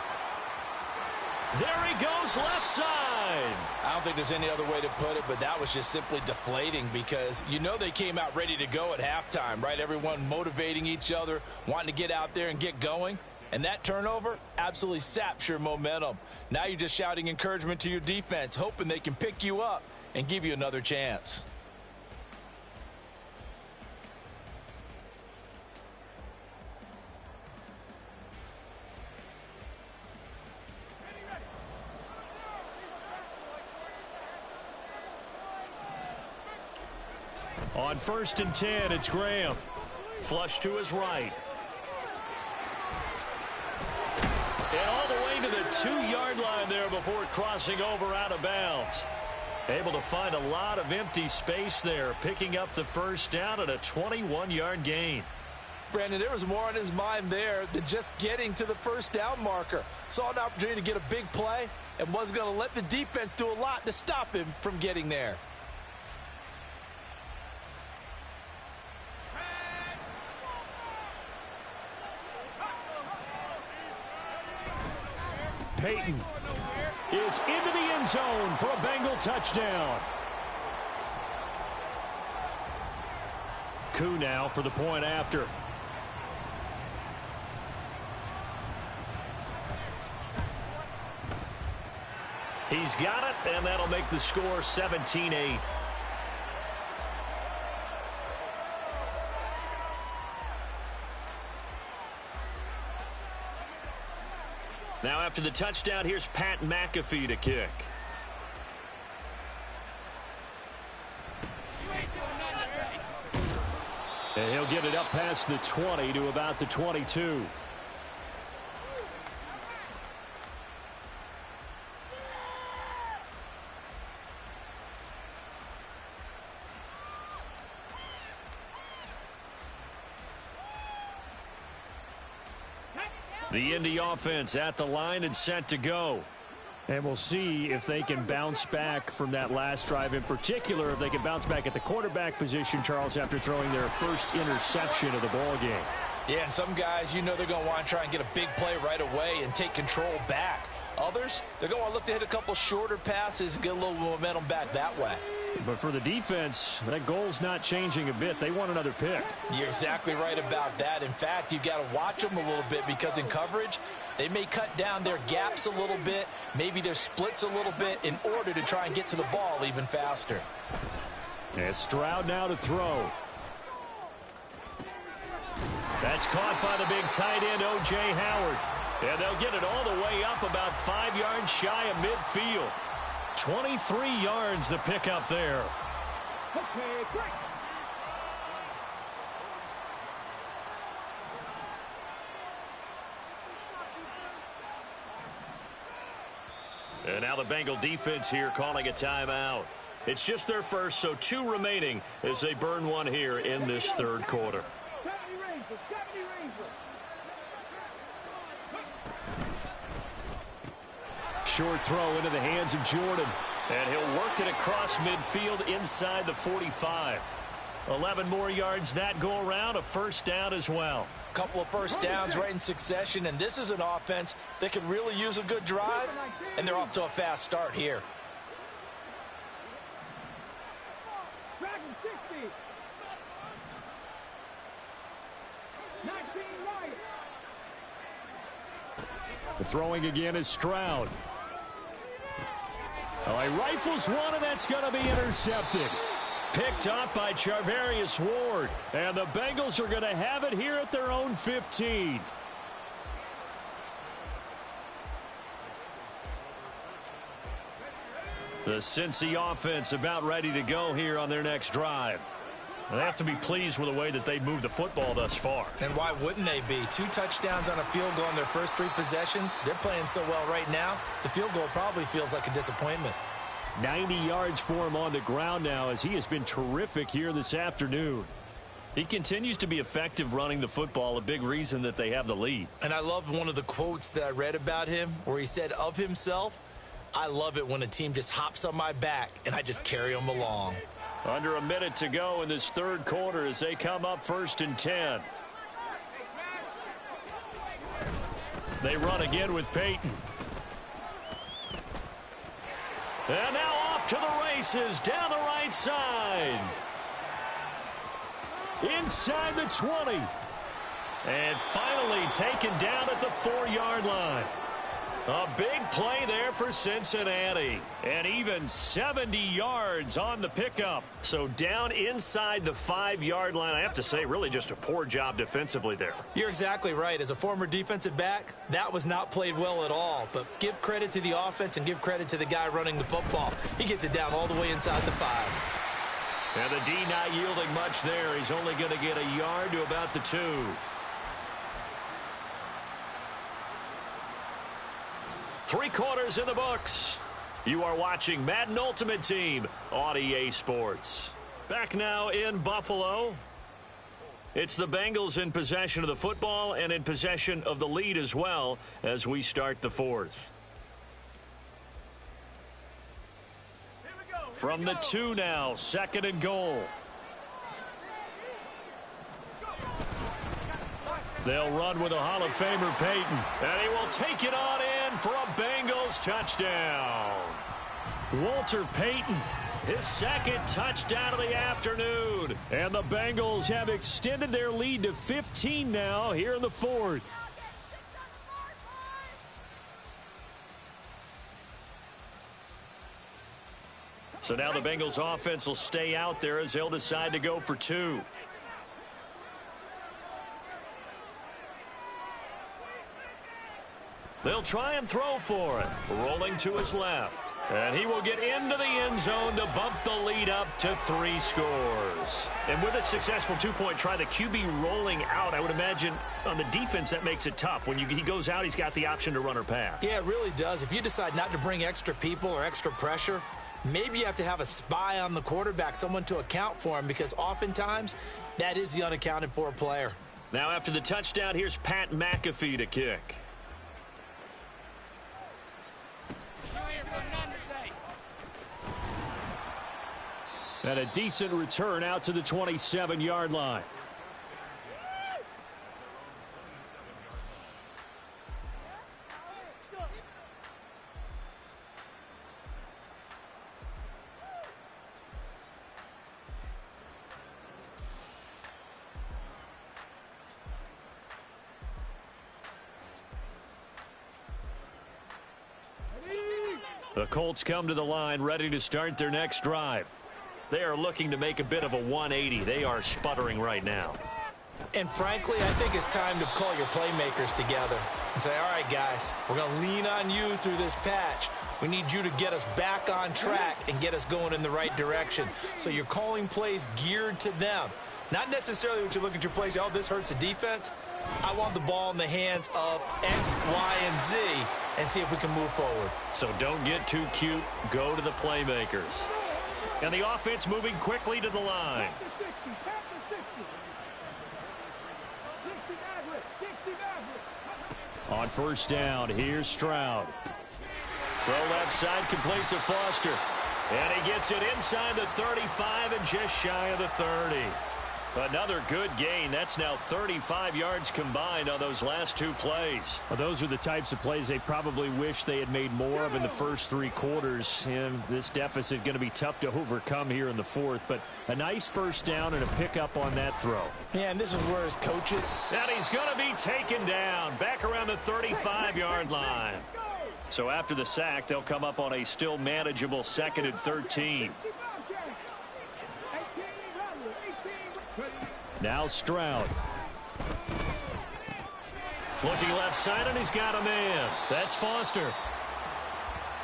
There he goes, left side. I don't think there's any other way to put it, but that was just simply deflating because you know they came out ready to go at halftime, right? Everyone motivating each other, wanting to get out there and get going. And that turnover absolutely saps your momentum. Now you're just shouting encouragement to your defense, hoping they can pick you up and give you another chance. On 1st and 10, it's Graham. Flush to his right. And all the way to the 2-yard line there before crossing over out of bounds. Able to find a lot of empty space there, picking up the first down at a 21-yard gain. Brandon, there was more on his mind there than just getting to the first down marker. Saw an opportunity to get a big play and wasn't going to let the defense do a lot to stop him from getting there. Peyton is into the end zone for a Bengal touchdown. Koo now for the point after. He's got it, and that'll make the score 17-8. Now after the touchdown, here's Pat McAfee to kick. And he'll get it up past the 20 to about the 22. The Indy offense at the line and set to go. And we'll see if they can bounce back from that last drive, in particular if they can bounce back at the quarterback position, Charles, after throwing their first interception of the ball game. Yeah, and some guys, you know they're going to want to try and get a big play right away and take control back. Others, they're going to want to look to hit a couple shorter passes and get a little momentum back that way. But for the defense, that goal's not changing a bit. They want another pick. You're exactly right about that. In fact, you've got to watch them a little bit because in coverage, they may cut down their gaps a little bit, maybe their splits a little bit in order to try and get to the ball even faster. And Stroud now to throw. That's caught by the big tight end, O.J. Howard. And they'll get it all the way up about 5 yards shy of midfield. 23 yards the pickup there. Okay, break. And now the Bengal defense here calling a timeout. It's just their first, so 2 remaining as they burn one here in this third quarter. 70 Rangers, 70 Rangers. Short throw into the hands of Jordan. And he'll work it across midfield inside the 45. 11 more yards that go around, a first down as well. Couple of first downs right in succession, and this is an offense that could really use a good drive, and they're off to a fast start here. Dragon 60. 19 right. The throwing again is Stroud. Oh, he rifles one, and that's going to be intercepted. Picked up by Charvarius Ward. And the Bengals are going to have it here at their own 15. The Cincy offense about ready to go here on their next drive. They have to be pleased with the way that they've moved the football thus far. And why wouldn't they be? 2 touchdowns on a field goal in their first 3 possessions. They're playing so well right now, the field goal probably feels like a disappointment. 90 yards for him on the ground now as he has been terrific here this afternoon. He continues to be effective running the football, a big reason that they have the lead. And I love one of the quotes that I read about him where he said of himself, "I love it when a team just hops on my back and I just carry them along." Under a minute to go in this third quarter as they come up 1st and 10. They run again with Peyton. And now off to the races down the right side. Inside the 20. And finally taken down at the 4-yard line. A big play there for Cincinnati. And even 70 yards on the pickup. So down inside the 5-yard line. I have to say, really just a poor job defensively there. You're exactly right. As a former defensive back, that was not played well at all. But give credit to the offense and give credit to the guy running the football. He gets it down all the way inside the 5. And the D not yielding much there. He's only going to get a yard to about the 2. 3 quarters in the books. You are watching Madden Ultimate Team on EA Sports. Back now in Buffalo. It's the Bengals in possession of the football and in possession of the lead as well as we start the 4th. From the 2 now, 2nd and goal. They'll run with a Hall of Famer, Peyton. And he will take it on in for a Bengals touchdown. Walter Payton, his 2nd touchdown of the afternoon. And the Bengals have extended their lead to 15 now here in the 4th. So now the Bengals offense will stay out there as they'll decide to go for 2. They'll try and throw for it. Rolling to his left. And he will get into the end zone to bump the lead up to 3 scores. And with a successful 2-point try, the QB rolling out, I would imagine on the defense that makes it tough. When he goes out, he's got the option to run or pass. Yeah, it really does. If you decide not to bring extra people or extra pressure, maybe you have to have a spy on the quarterback, someone to account for him, because oftentimes that is the unaccounted for player. Now after the touchdown, here's Pat McAfee to kick. And a decent return out to the 27-yard line. The Colts come to the line ready to start their next drive. They are looking to make a bit of a 180. They are sputtering right now. And frankly, I think it's time to call your playmakers together and say, all right, guys, we're going to lean on you through this patch. We need you to get us back on track and get us going in the right direction. So you're calling plays geared to them. Not necessarily when you look at your plays, oh, this hurts the defense. I want the ball in the hands of X, Y, and Z and see if we can move forward. So don't get too cute. Go to the playmakers. And the offense moving quickly to the line. On 1st down, here's Stroud. Throw left side, complete to Foster. And he gets it inside the 35 and just shy of the 30. Another good gain. That's now 35 yards combined on those last two plays. Well, those are the types of plays they probably wish they had made more of in the first three quarters. And this deficit going to be tough to overcome here in the fourth. But a nice first down and a pickup on that throw. Yeah, and this is where his coach is. And he's going to be taken down back around the 35-yard line. So after the sack, they'll come up on a still manageable 2nd and 13. Now Stroud. Looking left side, and he's got a man. That's Foster.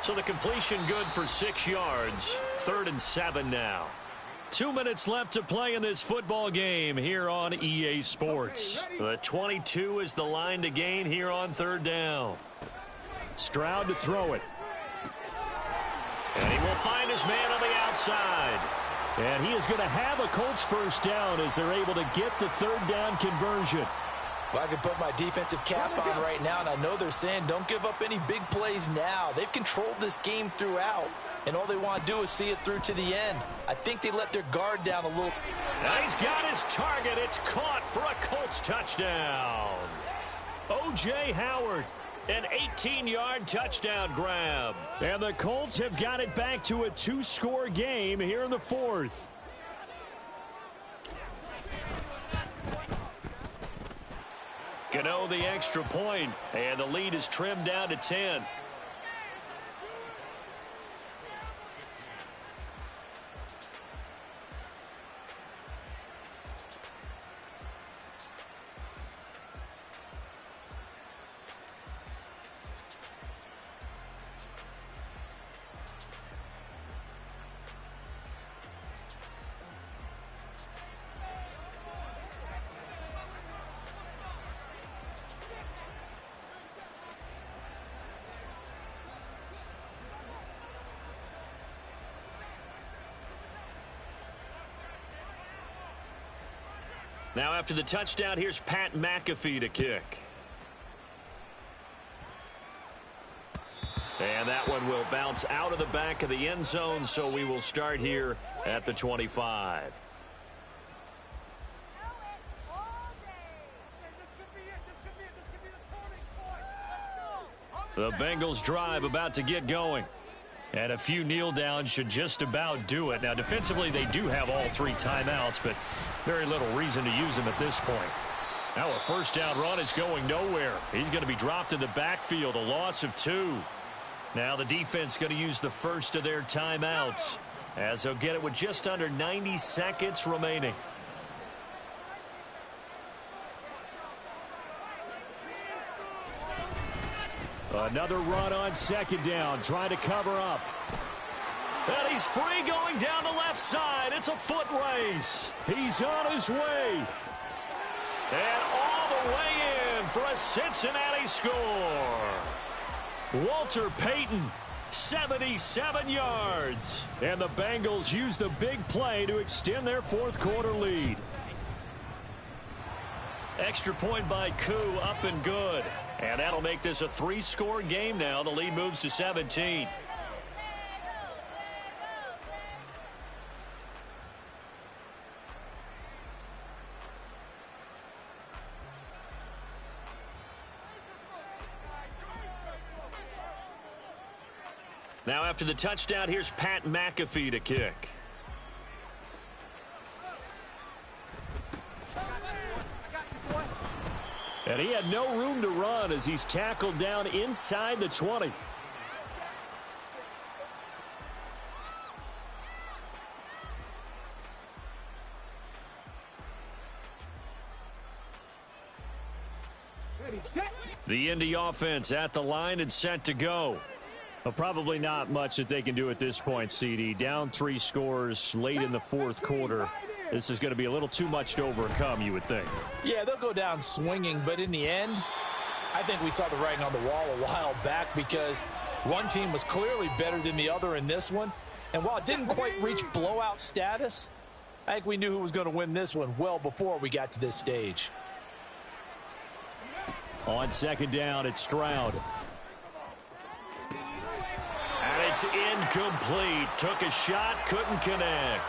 So the completion good for 6 yards. 3rd and 7 now. 2 minutes left to play in this football game here on EA Sports. The 22 is the line to gain here on 3rd down. Stroud to throw it. And he will find his man on the outside. And he is going to have a Colts first down as they're able to get the 3rd down conversion. Well, I can put my defensive cap on right now, and I know they're saying don't give up any big plays now. They've controlled this game throughout, and all they want to do is see it through to the end. I think they let their guard down a little. Now he's got his target. It's caught for a Colts touchdown. O.J. Howard. An 18-yard touchdown grab. And the Colts have got it back to a 2-score game here in the fourth. Gano the extra point, and the lead is trimmed down to 10. Now after the touchdown, here's Pat McAfee to kick. And that one will bounce out of the back of the end zone, so we will start here at the 25. The Bengals drive about to get going. And a few kneel downs should just about do it. Now, defensively, they do have all 3 timeouts, but very little reason to use them at this point. Now a first down run is going nowhere. He's going to be dropped in the backfield, a loss of 2. Now the defense going to use the first of their timeouts, as they'll get it with just under 90 seconds remaining. Another run on 2nd down, trying to cover up. And he's free going down the left side. It's a foot race. He's on his way. And all the way in for a Cincinnati score. Walter Payton, 77 yards. And the Bengals use the big play to extend their 4th quarter lead. Extra point by Koo, up and good. And that'll make this a 3-score game now. The lead moves to 17. Now after the touchdown, here's Pat McAfee to kick. And he had no room to run as he's tackled down inside the 20. The Indy offense at the line and set to go. Well, probably not much that they can do at this point, CD. Down 3 scores late in the 4th quarter. This is going to be a little too much to overcome, you would think. Yeah, they'll go down swinging, but in the end, I think we saw the writing on the wall a while back because one team was clearly better than the other in this one. And while it didn't quite reach blowout status, I think we knew who was going to win this one well before we got to this stage. On 2nd down, it's Stroud. And it's incomplete. Took a shot, couldn't connect.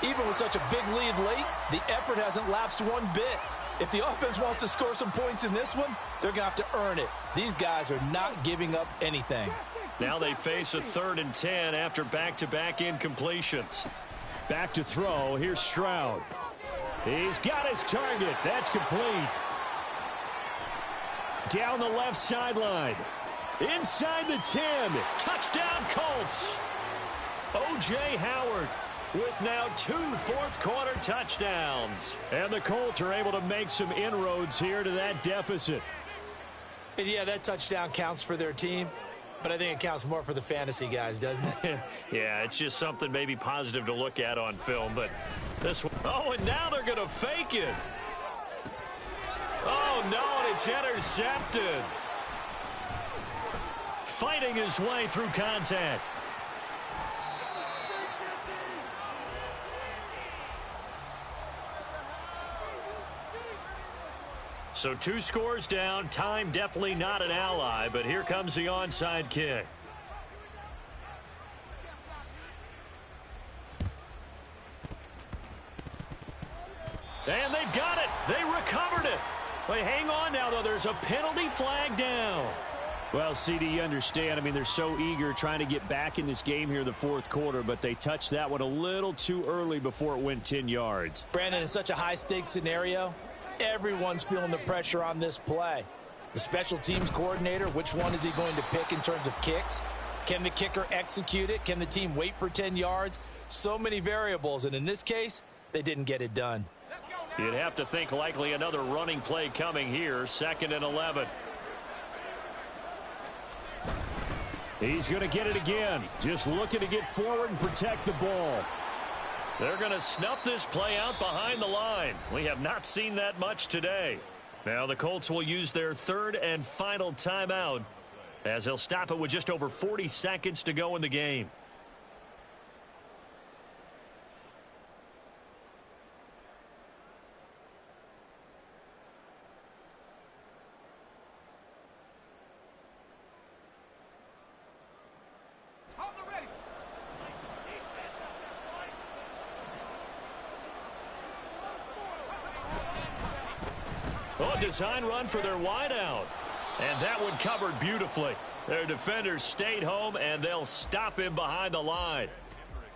Even with such a big lead late, the effort hasn't lapsed one bit. If the offense wants to score some points in this one, they're going to have to earn it. These guys are not giving up anything. Now they face a 3rd and 10 after back-to-back incompletions. Back to throw. Here's Stroud. He's got his target. That's complete. Down the left sideline. Inside the 10. Touchdown, Colts. O.J. Howard with now 2 fourth-quarter touchdowns. And the Colts are able to make some inroads here to that deficit. And yeah, that touchdown counts for their team, but I think it counts more for the fantasy guys, doesn't it? Yeah, it's just something maybe positive to look at on film, but this one. Oh, and now they're going to fake it. Oh, no, and it's intercepted. Fighting his way through contact. So 2 scores down. Time definitely not an ally, but here comes the onside kick. And they've got it. They recovered it. Wait, hang on now, though. There's a penalty flag down. Well, CD, you understand. I mean, they're so eager trying to get back in this game here in the 4th quarter, but they touched that one a little too early before it went 10 yards. Brandon, in such a high-stakes scenario, everyone's feeling the pressure on this play. The special teams coordinator, which one is he going to pick in terms of kicks? Can the kicker execute it? Can the team wait for 10 yards? So many variables, and in this case, they didn't get it done. You'd have to think likely another running play coming here. 2nd and 11. He's going to get it again. Just looking to get forward and protect the ball. They're going to snuff this play out behind the line. We have not seen that much today. Now the Colts will use their 3rd and final timeout as they'll stop it with just over 40 seconds to go in the game. Oh, design run for their wideout. And that one covered beautifully. Their defenders stayed home, and they'll stop him behind the line.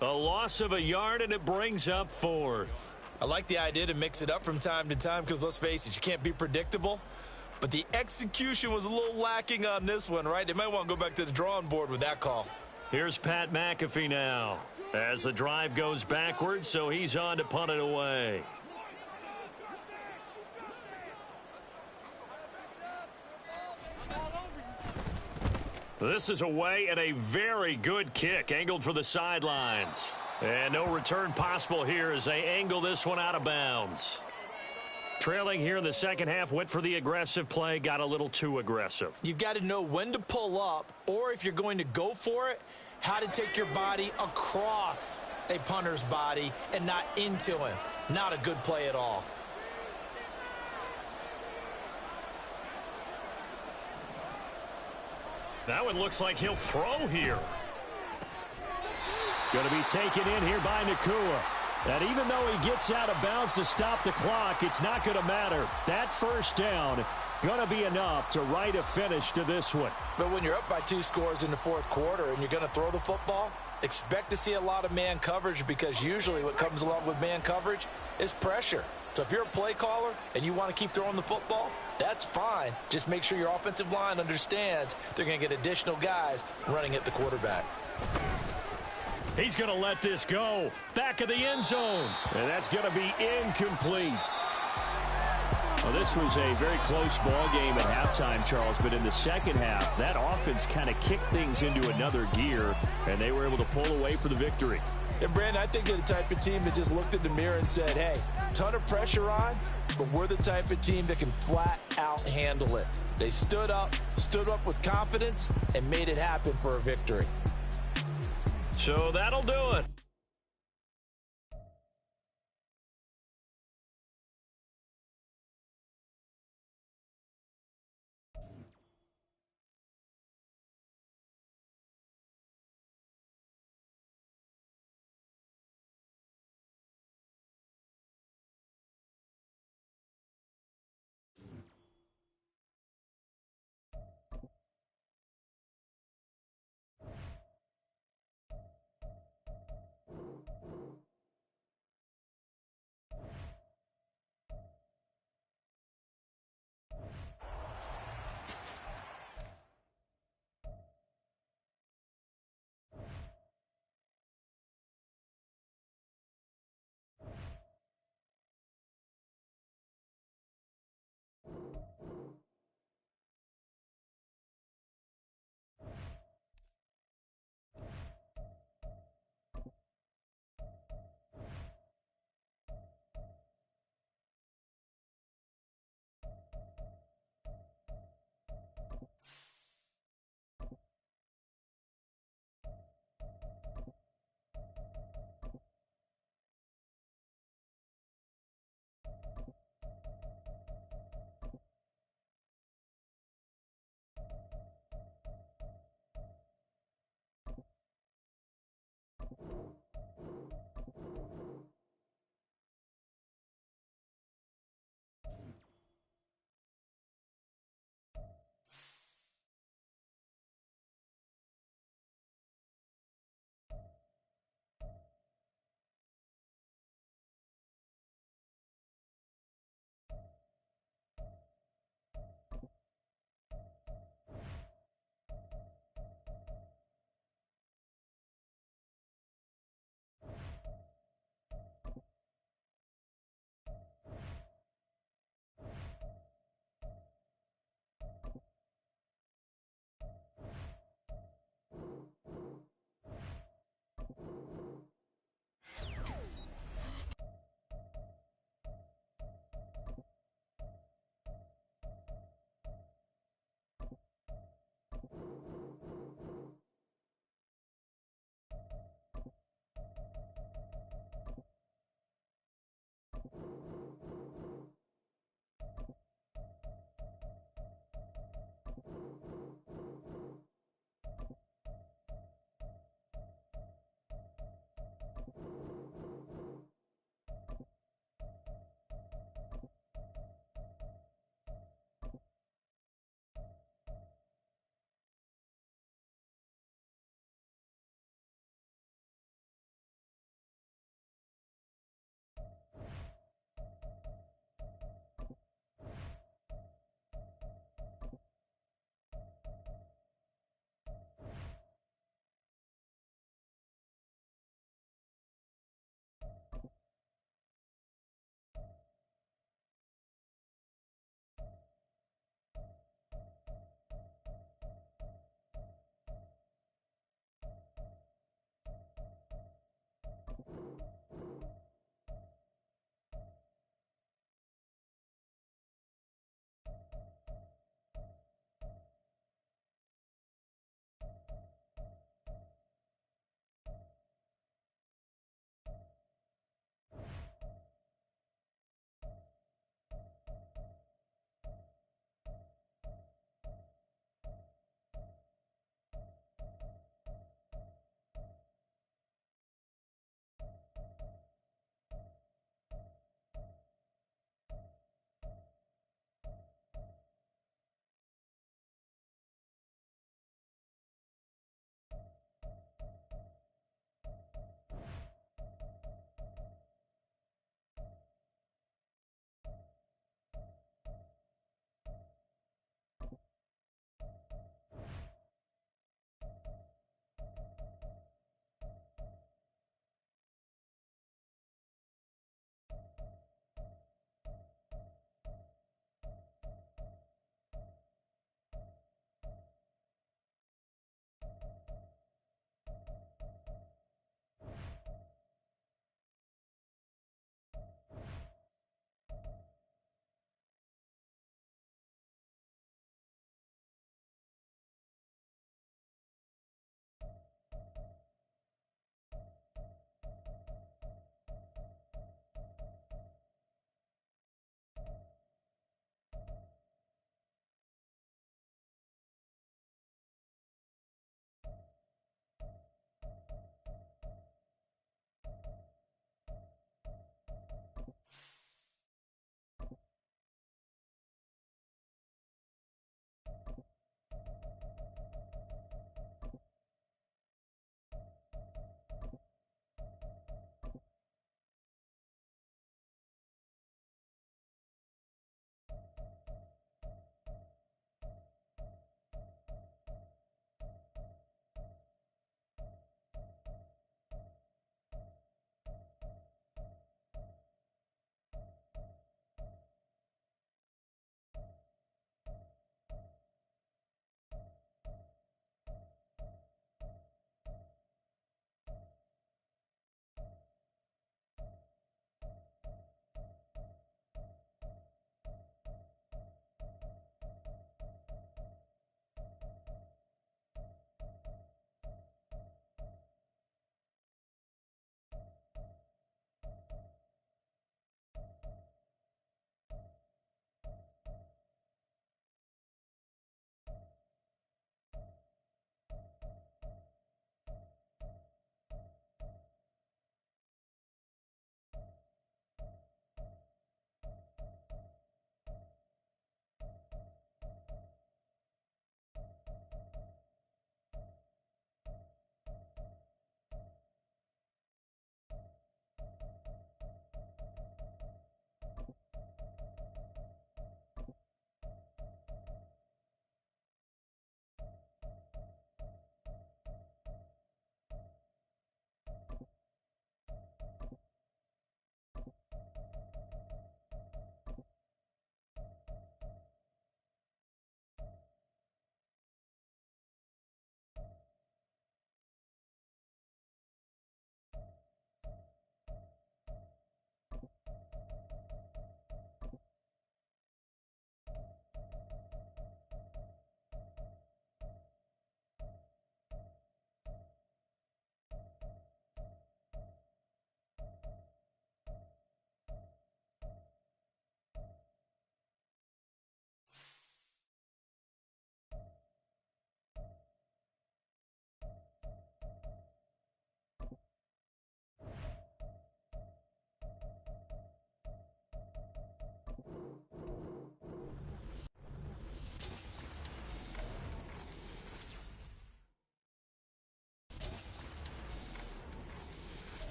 A loss of a yard, and it brings up 4th. I like the idea to mix it up from time to time because, let's face it, you can't be predictable. But the execution was a little lacking on this one, right? They might want to go back to the drawing board with that call. Here's Pat McAfee now as the drive goes backwards, so he's on to punt it away. This is away and a very good kick angled for the sidelines. And no return possible here as they angle this one out of bounds. Trailing here in the second half, went for the aggressive play, got a little too aggressive. You've got to know when to pull up, or if you're going to go for it, how to take your body across a punter's body and not into him. Not a good play at all. That one looks like he'll throw here. Going to be taken in here by Nakua. And even though he gets out of bounds to stop the clock, it's not going to matter. That first down going to be enough to write a finish to this one. But when you're up by 2 scores in the 4th quarter and you're going to throw the football, expect to see a lot of man coverage, because usually what comes along with man coverage is pressure. So if you're a play caller and you want to keep throwing the football, that's fine. Just make sure your offensive line understands they're going to get additional guys running at the quarterback. He's going to let this go. Back of the end zone. And that's going to be incomplete. Well, this was a very close ball game at halftime, Charles, but in the second half, that offense kind of kicked things into another gear, and they were able to pull away for the victory. And, Brandon, I think they're the type of team that just looked in the mirror and said, hey, ton of pressure on, but we're the type of team that can flat out handle it. They stood up with confidence, and made it happen for a victory. So that'll do it.